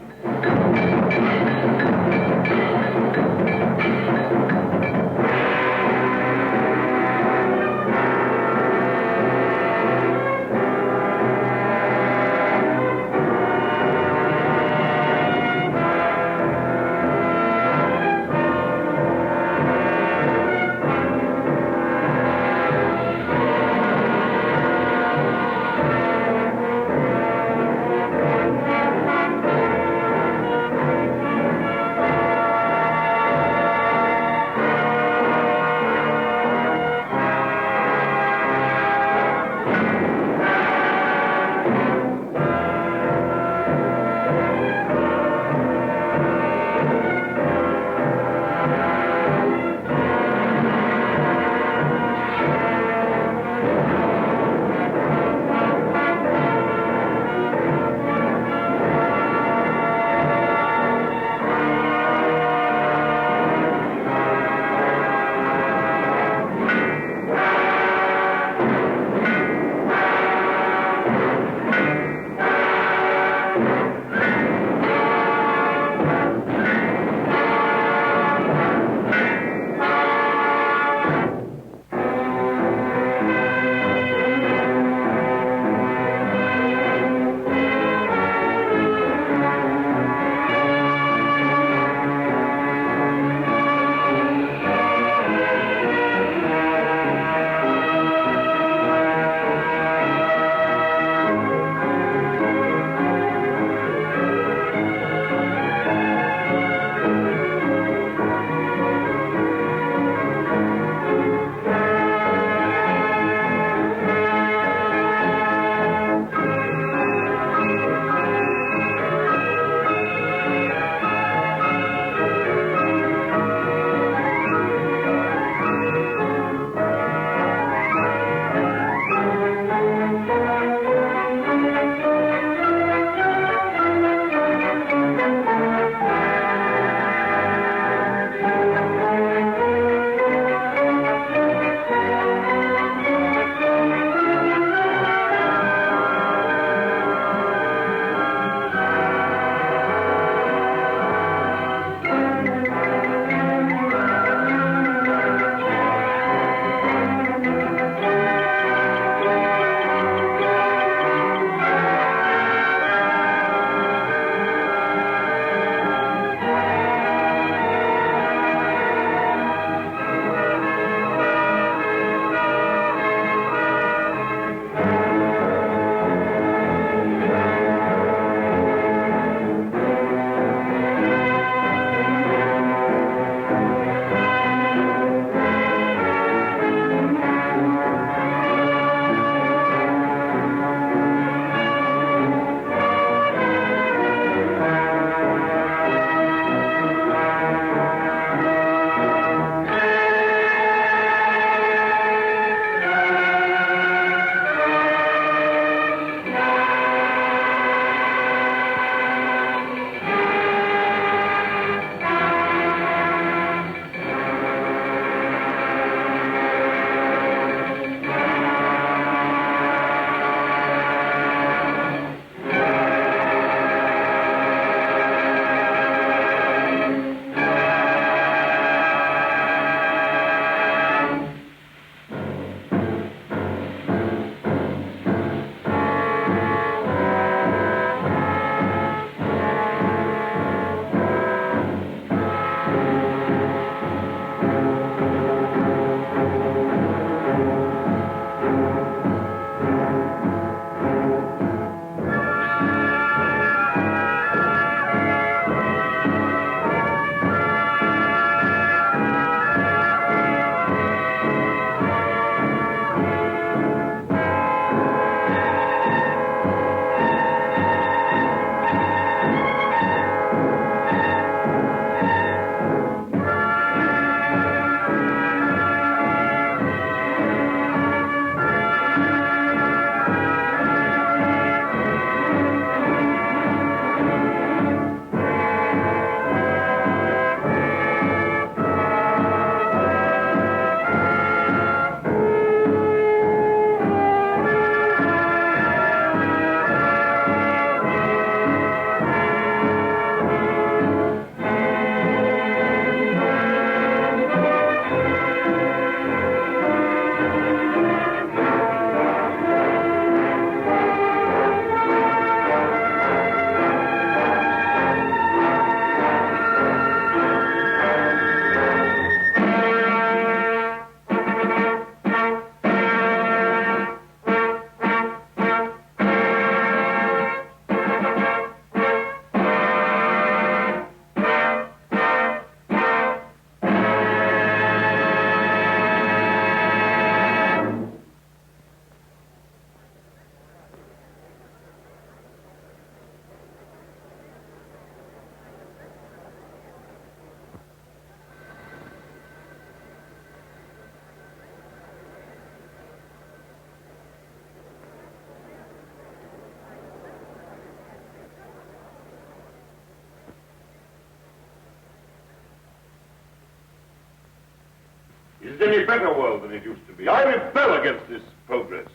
Is it any better world than it used to be? I rebel against this progress.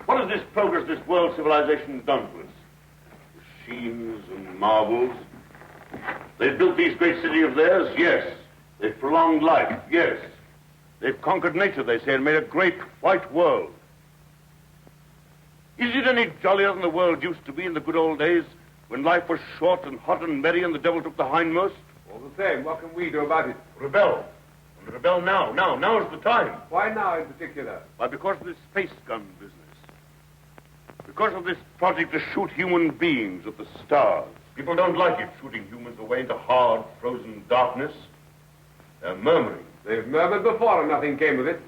What has this progress, this world civilization done to us? Machines and marvels. They've built these great cities of theirs, yes. They've prolonged life, yes. They've conquered nature, they say, and made a great white world. Is it any jollier than the world used to be in the good old days, when life was short and hot and merry and the devil took the hindmost? All the same, what can we do about it? Rebel. And rebel now. Now is the time. Why now in particular? Why, because of this space gun business. Because of this project to shoot human beings at the stars. People don't like it, shooting humans away into hard, frozen darkness. They're murmuring. They've murmured before and nothing came of it.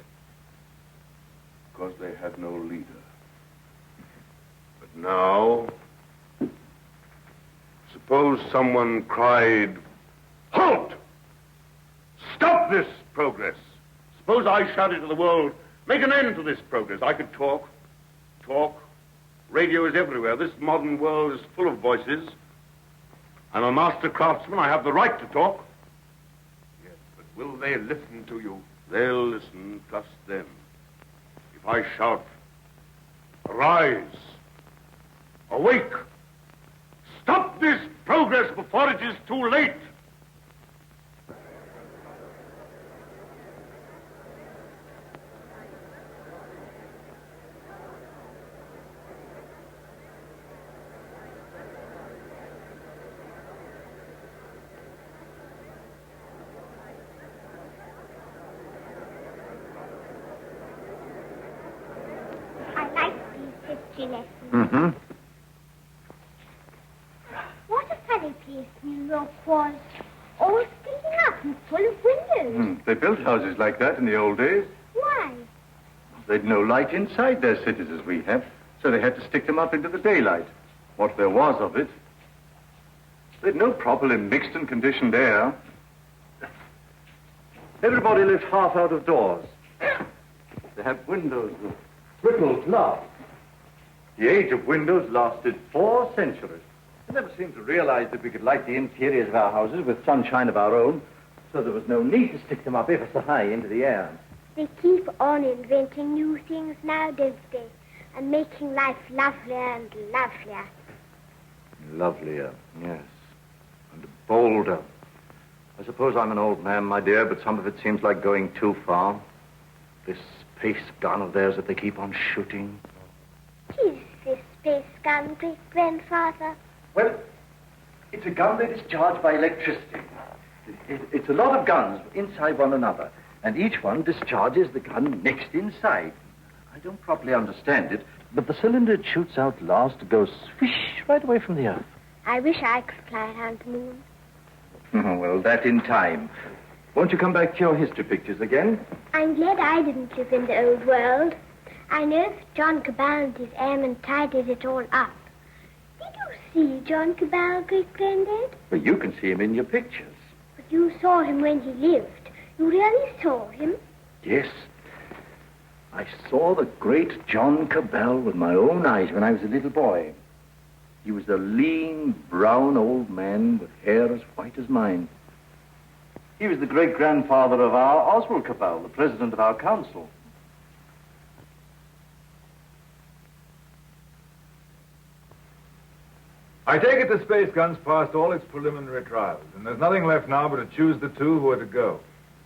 Because they had no leader. But now, suppose someone cried, "Halt! Stop this progress!" Suppose I shouted to the world, "Make an end to this progress." I could talk. Radio is everywhere. This modern world is full of voices. I'm a master craftsman. I have the right to talk. Yes, but will they listen to you? They'll listen, trust them. If I shout, "Arise! Awake! Stop this progress before it is too late!" Mm-hmm. What a funny place New York was. All sticking up and full of windows. They built houses like that in the old days. Why? They'd no light inside their cities as we have, so they had to stick them up into the daylight. What there was of it. They'd no properly mixed and conditioned air. Everybody lived half out of doors. They had windows with brittle glass. The age of windows lasted 4 centuries. I never seemed to realize that we could light the interiors of our houses with sunshine of our own, so there was no need to stick them up ever so high into the air. They keep on inventing new things now, don't they? And making life lovelier and lovelier. Lovelier, yes. And bolder. I suppose I'm an old man, my dear, but some of it seems like going too far. This space gun of theirs that they keep on shooting. Is this space gun, great-grandfather? Well, it's a gun they discharge by electricity. It's a lot of guns inside one another, and each one discharges the gun next inside. I don't properly understand it, but the cylinder it shoots out last goes swish right away from the earth. I wish I could fly around the moon. Oh, well, that in time. Won't you come back to your history pictures again? I'm glad I didn't live in the old world. I know that John Cabal and his airmen tidied it all up. Did you see John Cabal, great-granddad? Well, you can see him in your pictures. But you saw him when he lived. You really saw him? Yes. I saw the great John Cabal with my own eyes when I was a little boy. He was a lean, brown old man with hair as white as mine. He was the great-grandfather of our Oswald Cabal, the president of our council. I take it the space gun's passed all its preliminary trials, and there's nothing left now but to choose the 2 who are to go.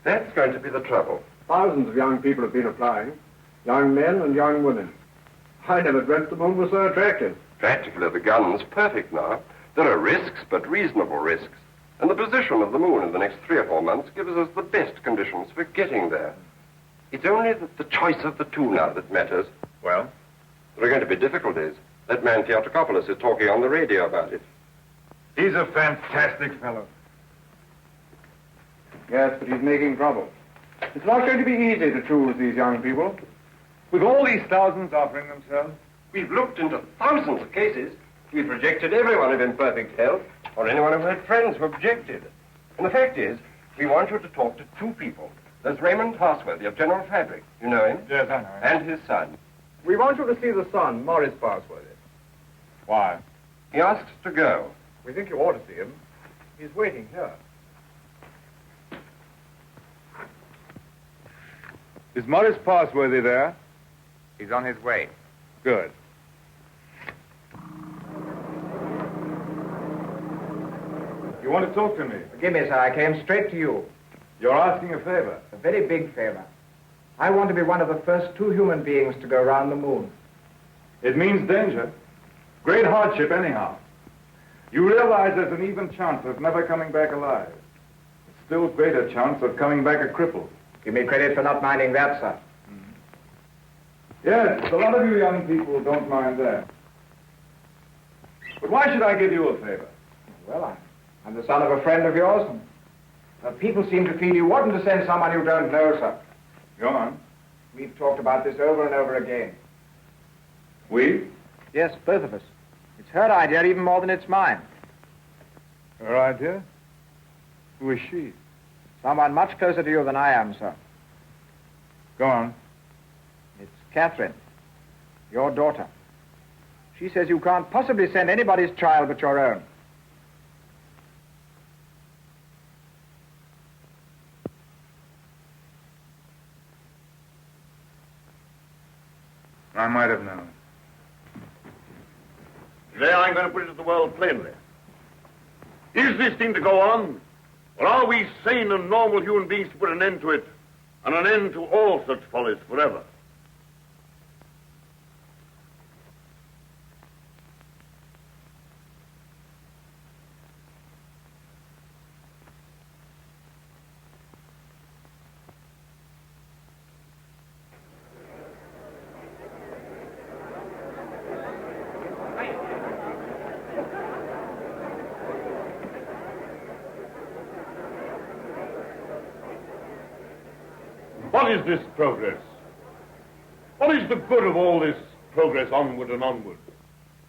That's going to be the trouble. Thousands of young people have been applying. Young men and young women. I never dreamt the moon was so attractive. Practically, the gun's perfect now. There are risks, but reasonable risks. And the position of the moon in the next 3 or 4 months gives us the best conditions for getting there. It's only the choice of the 2 now that matters. Well? There are going to be difficulties. That man Theotokopoulos is talking on the radio about it. He's a fantastic fellow. Yes, but he's making trouble. It's not going to be easy to choose these young people. With all these thousands offering themselves? We've looked into thousands of cases. We've rejected everyone of imperfect health, or anyone who had friends who objected. And the fact is, we want you to talk to 2 people. There's Raymond Parsworthy of General Fabric. You know him? Yes, I know him. And his son. We want you to see the son, Morris Parsworthy. Why? He asks to go. We think you ought to see him. He's waiting here. Is Morris Parsworthy there? He's on his way. Good. You want to talk to me? Forgive me, sir. I came straight to you. You're asking a favor. A very big favor. I want to be one of the first 2 human beings to go around the moon. It means danger. Great hardship, anyhow. You realize there's an even chance of never coming back alive. A still greater chance of coming back a cripple. Give me credit for not minding that, sir. Yes, a lot of you young people don't mind that. But why should I give you a favor? Well, I'm the son of a friend of yours. And people seem to feel you oughtn't to send someone you don't know, sir. Go on. We've talked about this over and over again. We? Yes, both of us. It's her idea even more than it's mine. Her idea? Who is she? Someone much closer to you than I am, sir. Go on. It's Catherine, your daughter. She says you can't possibly send anybody's child but your own. I might have known. Today I'm going to put it to the world plainly. Is this thing to go on? Or are we sane and normal human beings to put an end to it, and an end to all such follies forever? What is this progress? What is the good of all this progress onward and onward?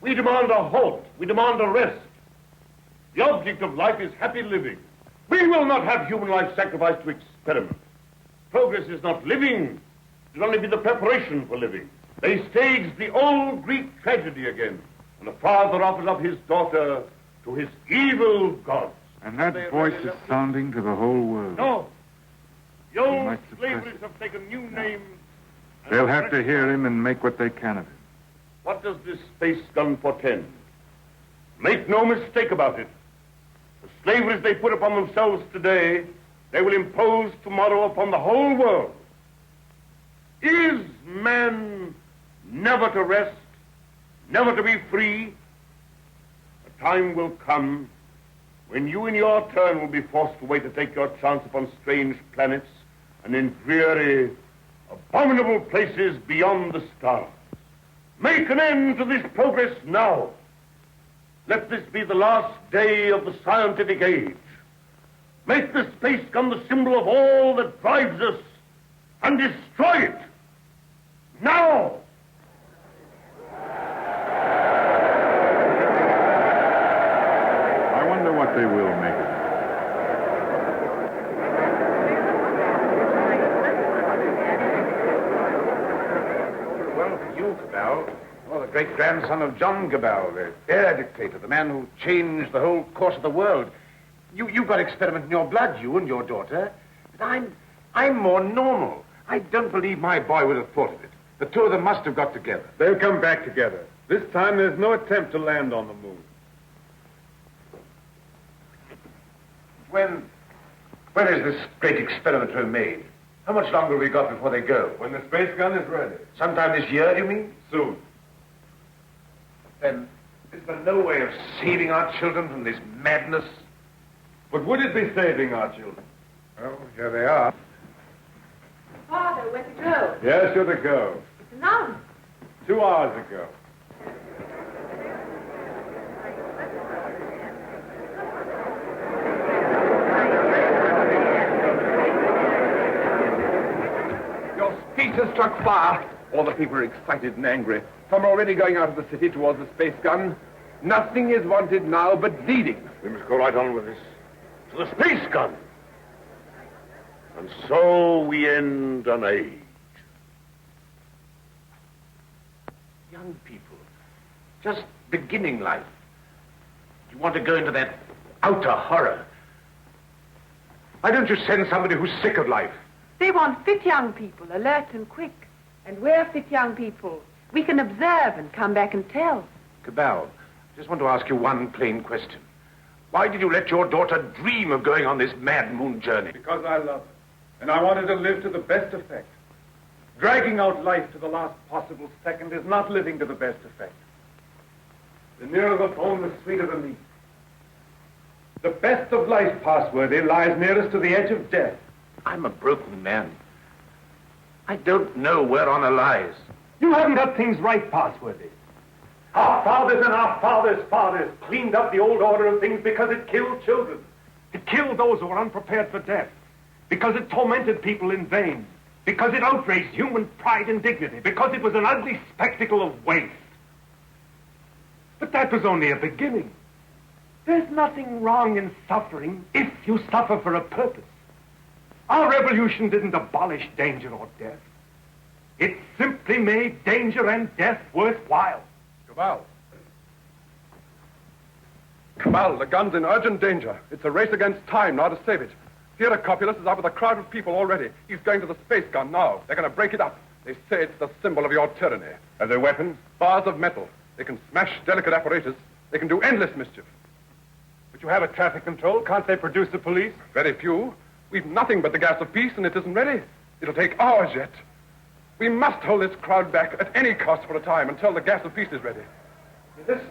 We demand a halt. We demand a rest. The object of life is happy living. We will not have human life sacrificed to experiment. Progress is not living. It will only be the preparation for living. They stage the old Greek tragedy again, and the father offers up his daughter to his evil gods. And that voice is sounding to the whole world. No. The old slaveries have taken new names. They'll have to hear him and make what they can of him. What does this space gun portend? Make no mistake about it. The slaveries they put upon themselves today, they will impose tomorrow upon the whole world. Is man never to rest, never to be free? A time will come when you in your turn will be forced away to take your chance upon strange planets and in dreary, abominable places beyond the stars. Make an end to this progress now. Let this be the last day of the scientific age. Make the space gun the symbol of all that drives us, and destroy it. Now! I wonder what they will make of it. Well, for you, Cabell, you're the great-grandson of John Cabell, the air dictator, the man who changed the whole course of the world. You've got experiment in your blood, you and your daughter. But I'm more normal. I don't believe my boy would have thought of it. The two of them must have got together. They'll come back together. This time there's no attempt to land on the moon. When is this great experiment to be made? How much longer have we got before they go? When the space gun is ready. Sometime this year, do you mean? Soon. Then is there no way of saving our children from this madness? But would it be saving our children? Well, here they are. Father, where to go? Yes, you're to go. It's announced. 2 hours ago. Your speech has struck fire. All the people are excited and angry. Some are already going out of the city towards the space gun. Nothing is wanted now but leading. We must go right on with this. To the space gun. And so we end an age. Young people, just beginning life. You want to go into that outer horror. Why don't you send somebody who's sick of life, They want fit young people, alert and quick. And we're fit young people. We can observe and come back and tell. Cabal, I just want to ask you one plain question. Why did you let your daughter dream of going on this mad moon journey? Because I love her, and I wanted to live to the best effect. Dragging out life to the last possible second is not living to the best effect. The nearer the bone, the sweeter the meat. The best of life, Passworthy, lies nearest to the edge of death. I'm a broken man. I don't know where honor lies. You haven't got things right, Passworthy. Our fathers and our fathers' fathers cleaned up the old order of things because it killed children. It killed those who were unprepared for death. Because it tormented people in vain. Because it outraged human pride and dignity. Because it was an ugly spectacle of waste. But that was only a beginning. There's nothing wrong in suffering if you suffer for a purpose. Our revolution didn't abolish danger or death. It simply made danger and death worthwhile. Cabal. Cabal, the gun's in urgent danger. It's a race against time now to save it. Theodore Copulus is out with a crowd of people already. He's going to the space gun now. They're going to break it up. They say it's the symbol of your tyranny. Are there weapons? Bars of metal. They can smash delicate apparatus. They can do endless mischief. But you have a traffic control. Can't they produce the police? Very few. We've nothing but the gas of peace, and it isn't ready. It'll take hours yet. We must hold this crowd back at any cost for a time until the gas of peace is ready. Listen.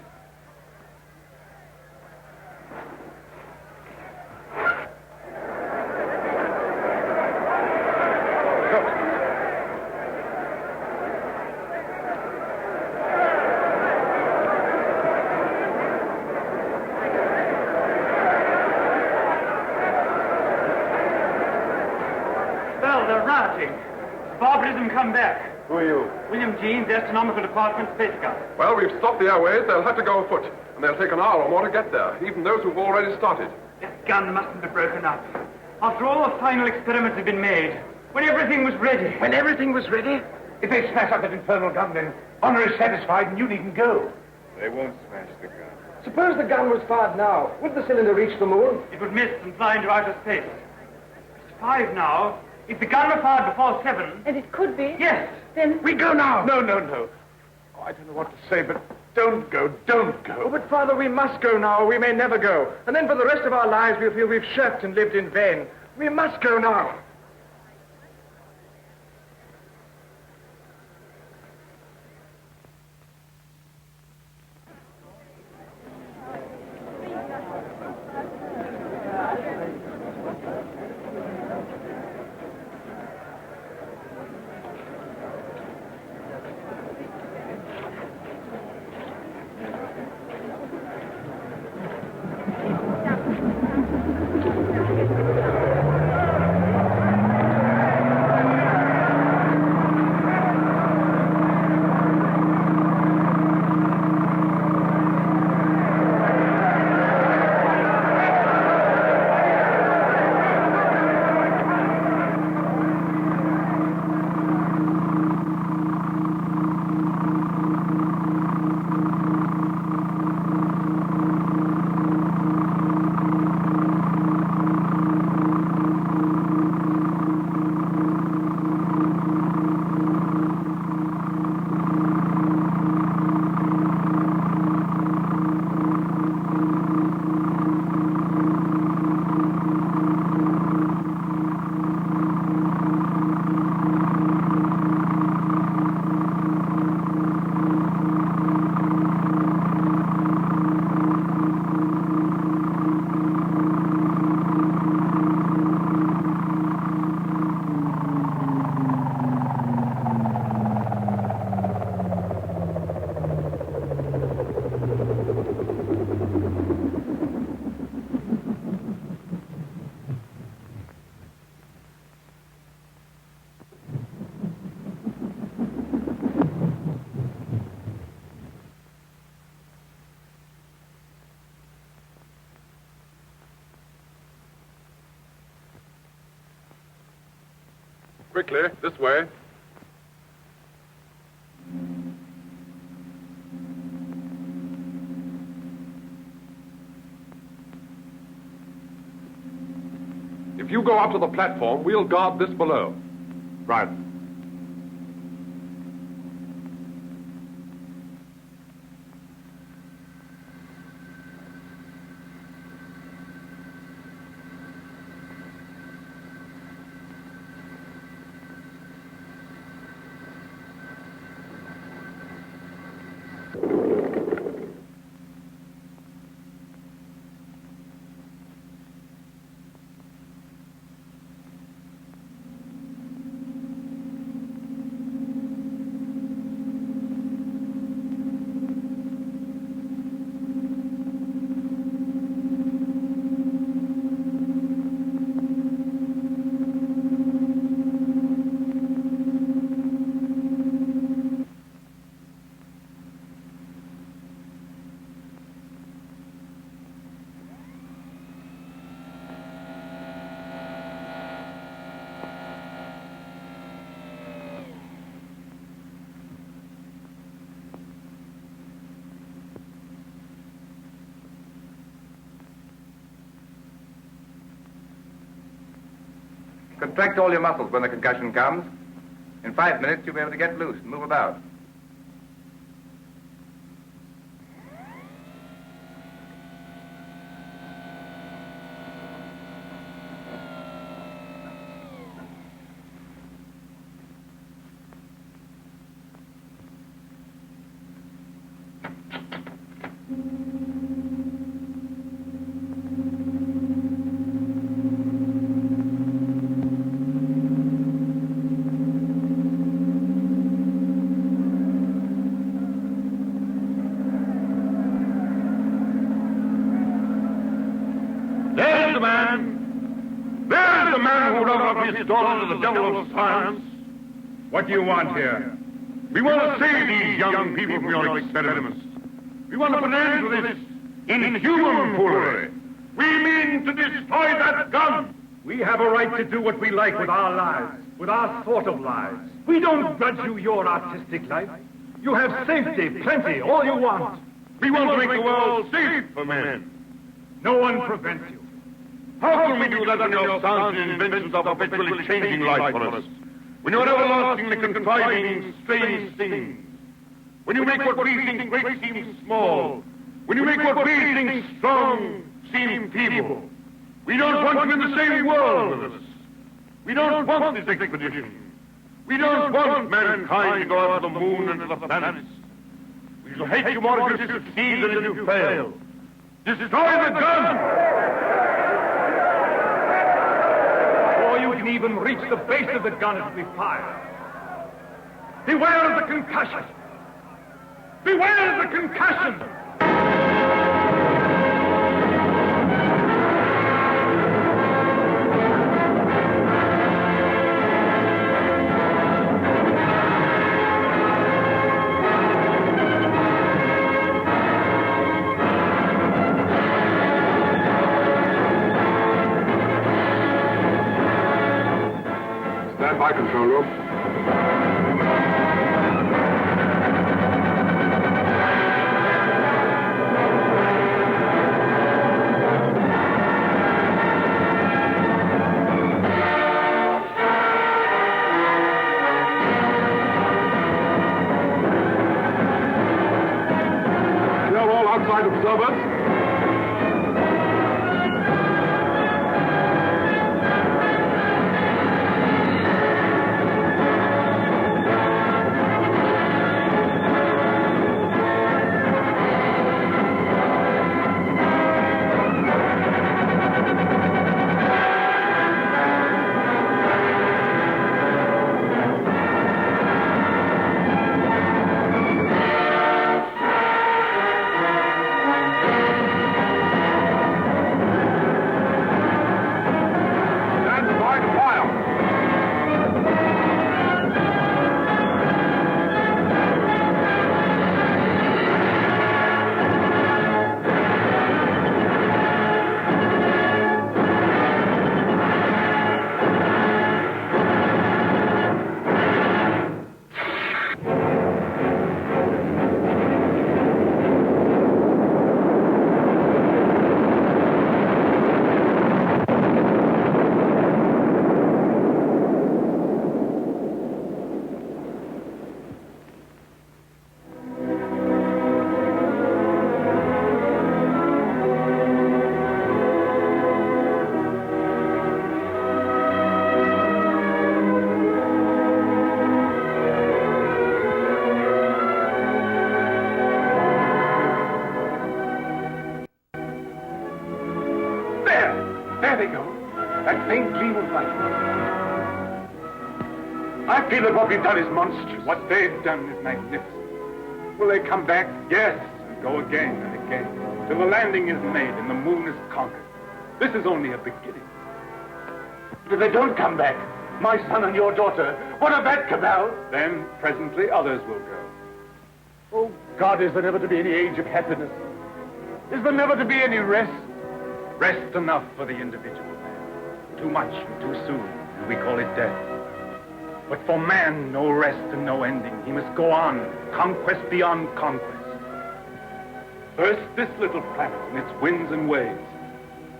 Barbarism come back. Who are you? William Jeans, Astronomical Department, Space Gun. Well, we've stopped the airways. They'll have to go afoot. And they'll take an hour or more to get there, even those who've already started. That gun mustn't be broken up. After all the final experiments had been made, when everything was ready. When everything was ready? If they smash up that infernal gun, then honor is satisfied and you needn't go. They won't smash the gun. Suppose the gun was fired now. Would the cylinder reach the moon? It would miss and fly into outer space. It's 5 now. If the gun were fired before 7... And it could be? Yes. Then... We go now. No. Oh, I don't know what to say, but don't go. Oh, but, Father, we must go now, or we may never go. And then for the rest of our lives, we'll feel we've shirked and lived in vain. We must go now. Quickly, this way. If you go up to the platform, we'll guard this below. Right. Contract all your muscles when the concussion comes. In 5 minutes, you'll be able to get loose and move about. Daughter of the devil of science. What do you want here? We want to save these young people from your experiments. We want to put an end to this inhuman foolery. We mean to destroy that gun. We have a right to do what we like with our lives, with our sort of lives. We don't grudge you your artistic life. You have safety, plenty, all you want. We want to make the world safe for men. No one prevents you. How can we do that when your sounds and inventions are perpetually changing life on us? When you're everlastingly contriving strange things? When you make what we think great seem small? When you make what we think strong seem feeble? We don't want you in the same world with us. We don't want this expedition. We don't want mankind to go out to the moon and to the planets. We shall hate you more if you succeed than if you fail. Destroy the gun! You can even reach the base of the gun as we fire. Beware of the concussion! Beware of the concussion! By control room. Clear all outside observers. There they go. That faint gleam of light. I feel that what we've done is monstrous. What they've done is magnificent. Will they come back? Yes, and go again and again, till the landing is made and the moon is conquered. This is only a beginning. But if they don't come back, my son and your daughter, what of that, Cabal? Then, presently, others will go. Oh, God, is there never to be any age of happiness? Is there never to be any rest? Rest enough for the individual man. Too much and too soon, and we call it death. But for man, no rest and no ending. He must go on, conquest beyond conquest. First, this little planet and its winds and waves,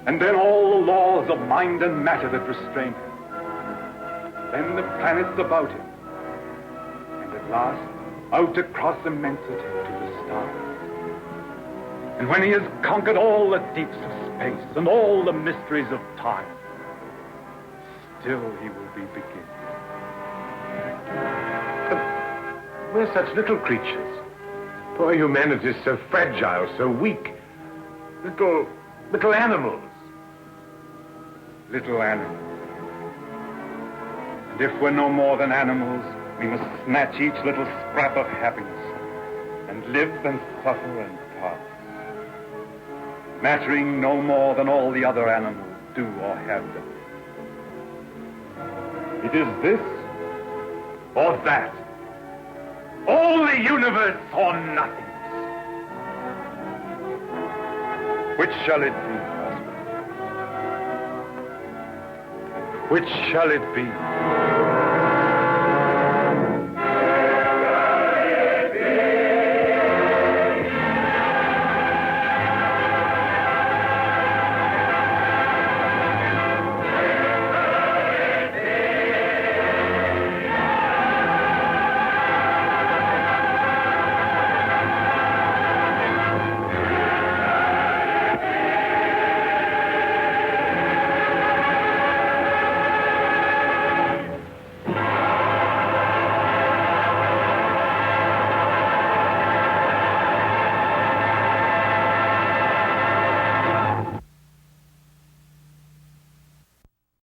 and then all the laws of mind and matter that restrain him. Then the planets about him, and at last, out across immensity to the stars. And when he has conquered all the deeps of space and all the mysteries of time, still he will be beginning. We're such little creatures. Poor humanity is so fragile, so weak. Little animals. Little animals. And if we're no more than animals, we must snatch each little scrap of happiness and live and suffer and pass, mattering no more than all the other animals do or have done. It is this or that. All the universe or nothingness. Which shall it be, husband? Which shall it be?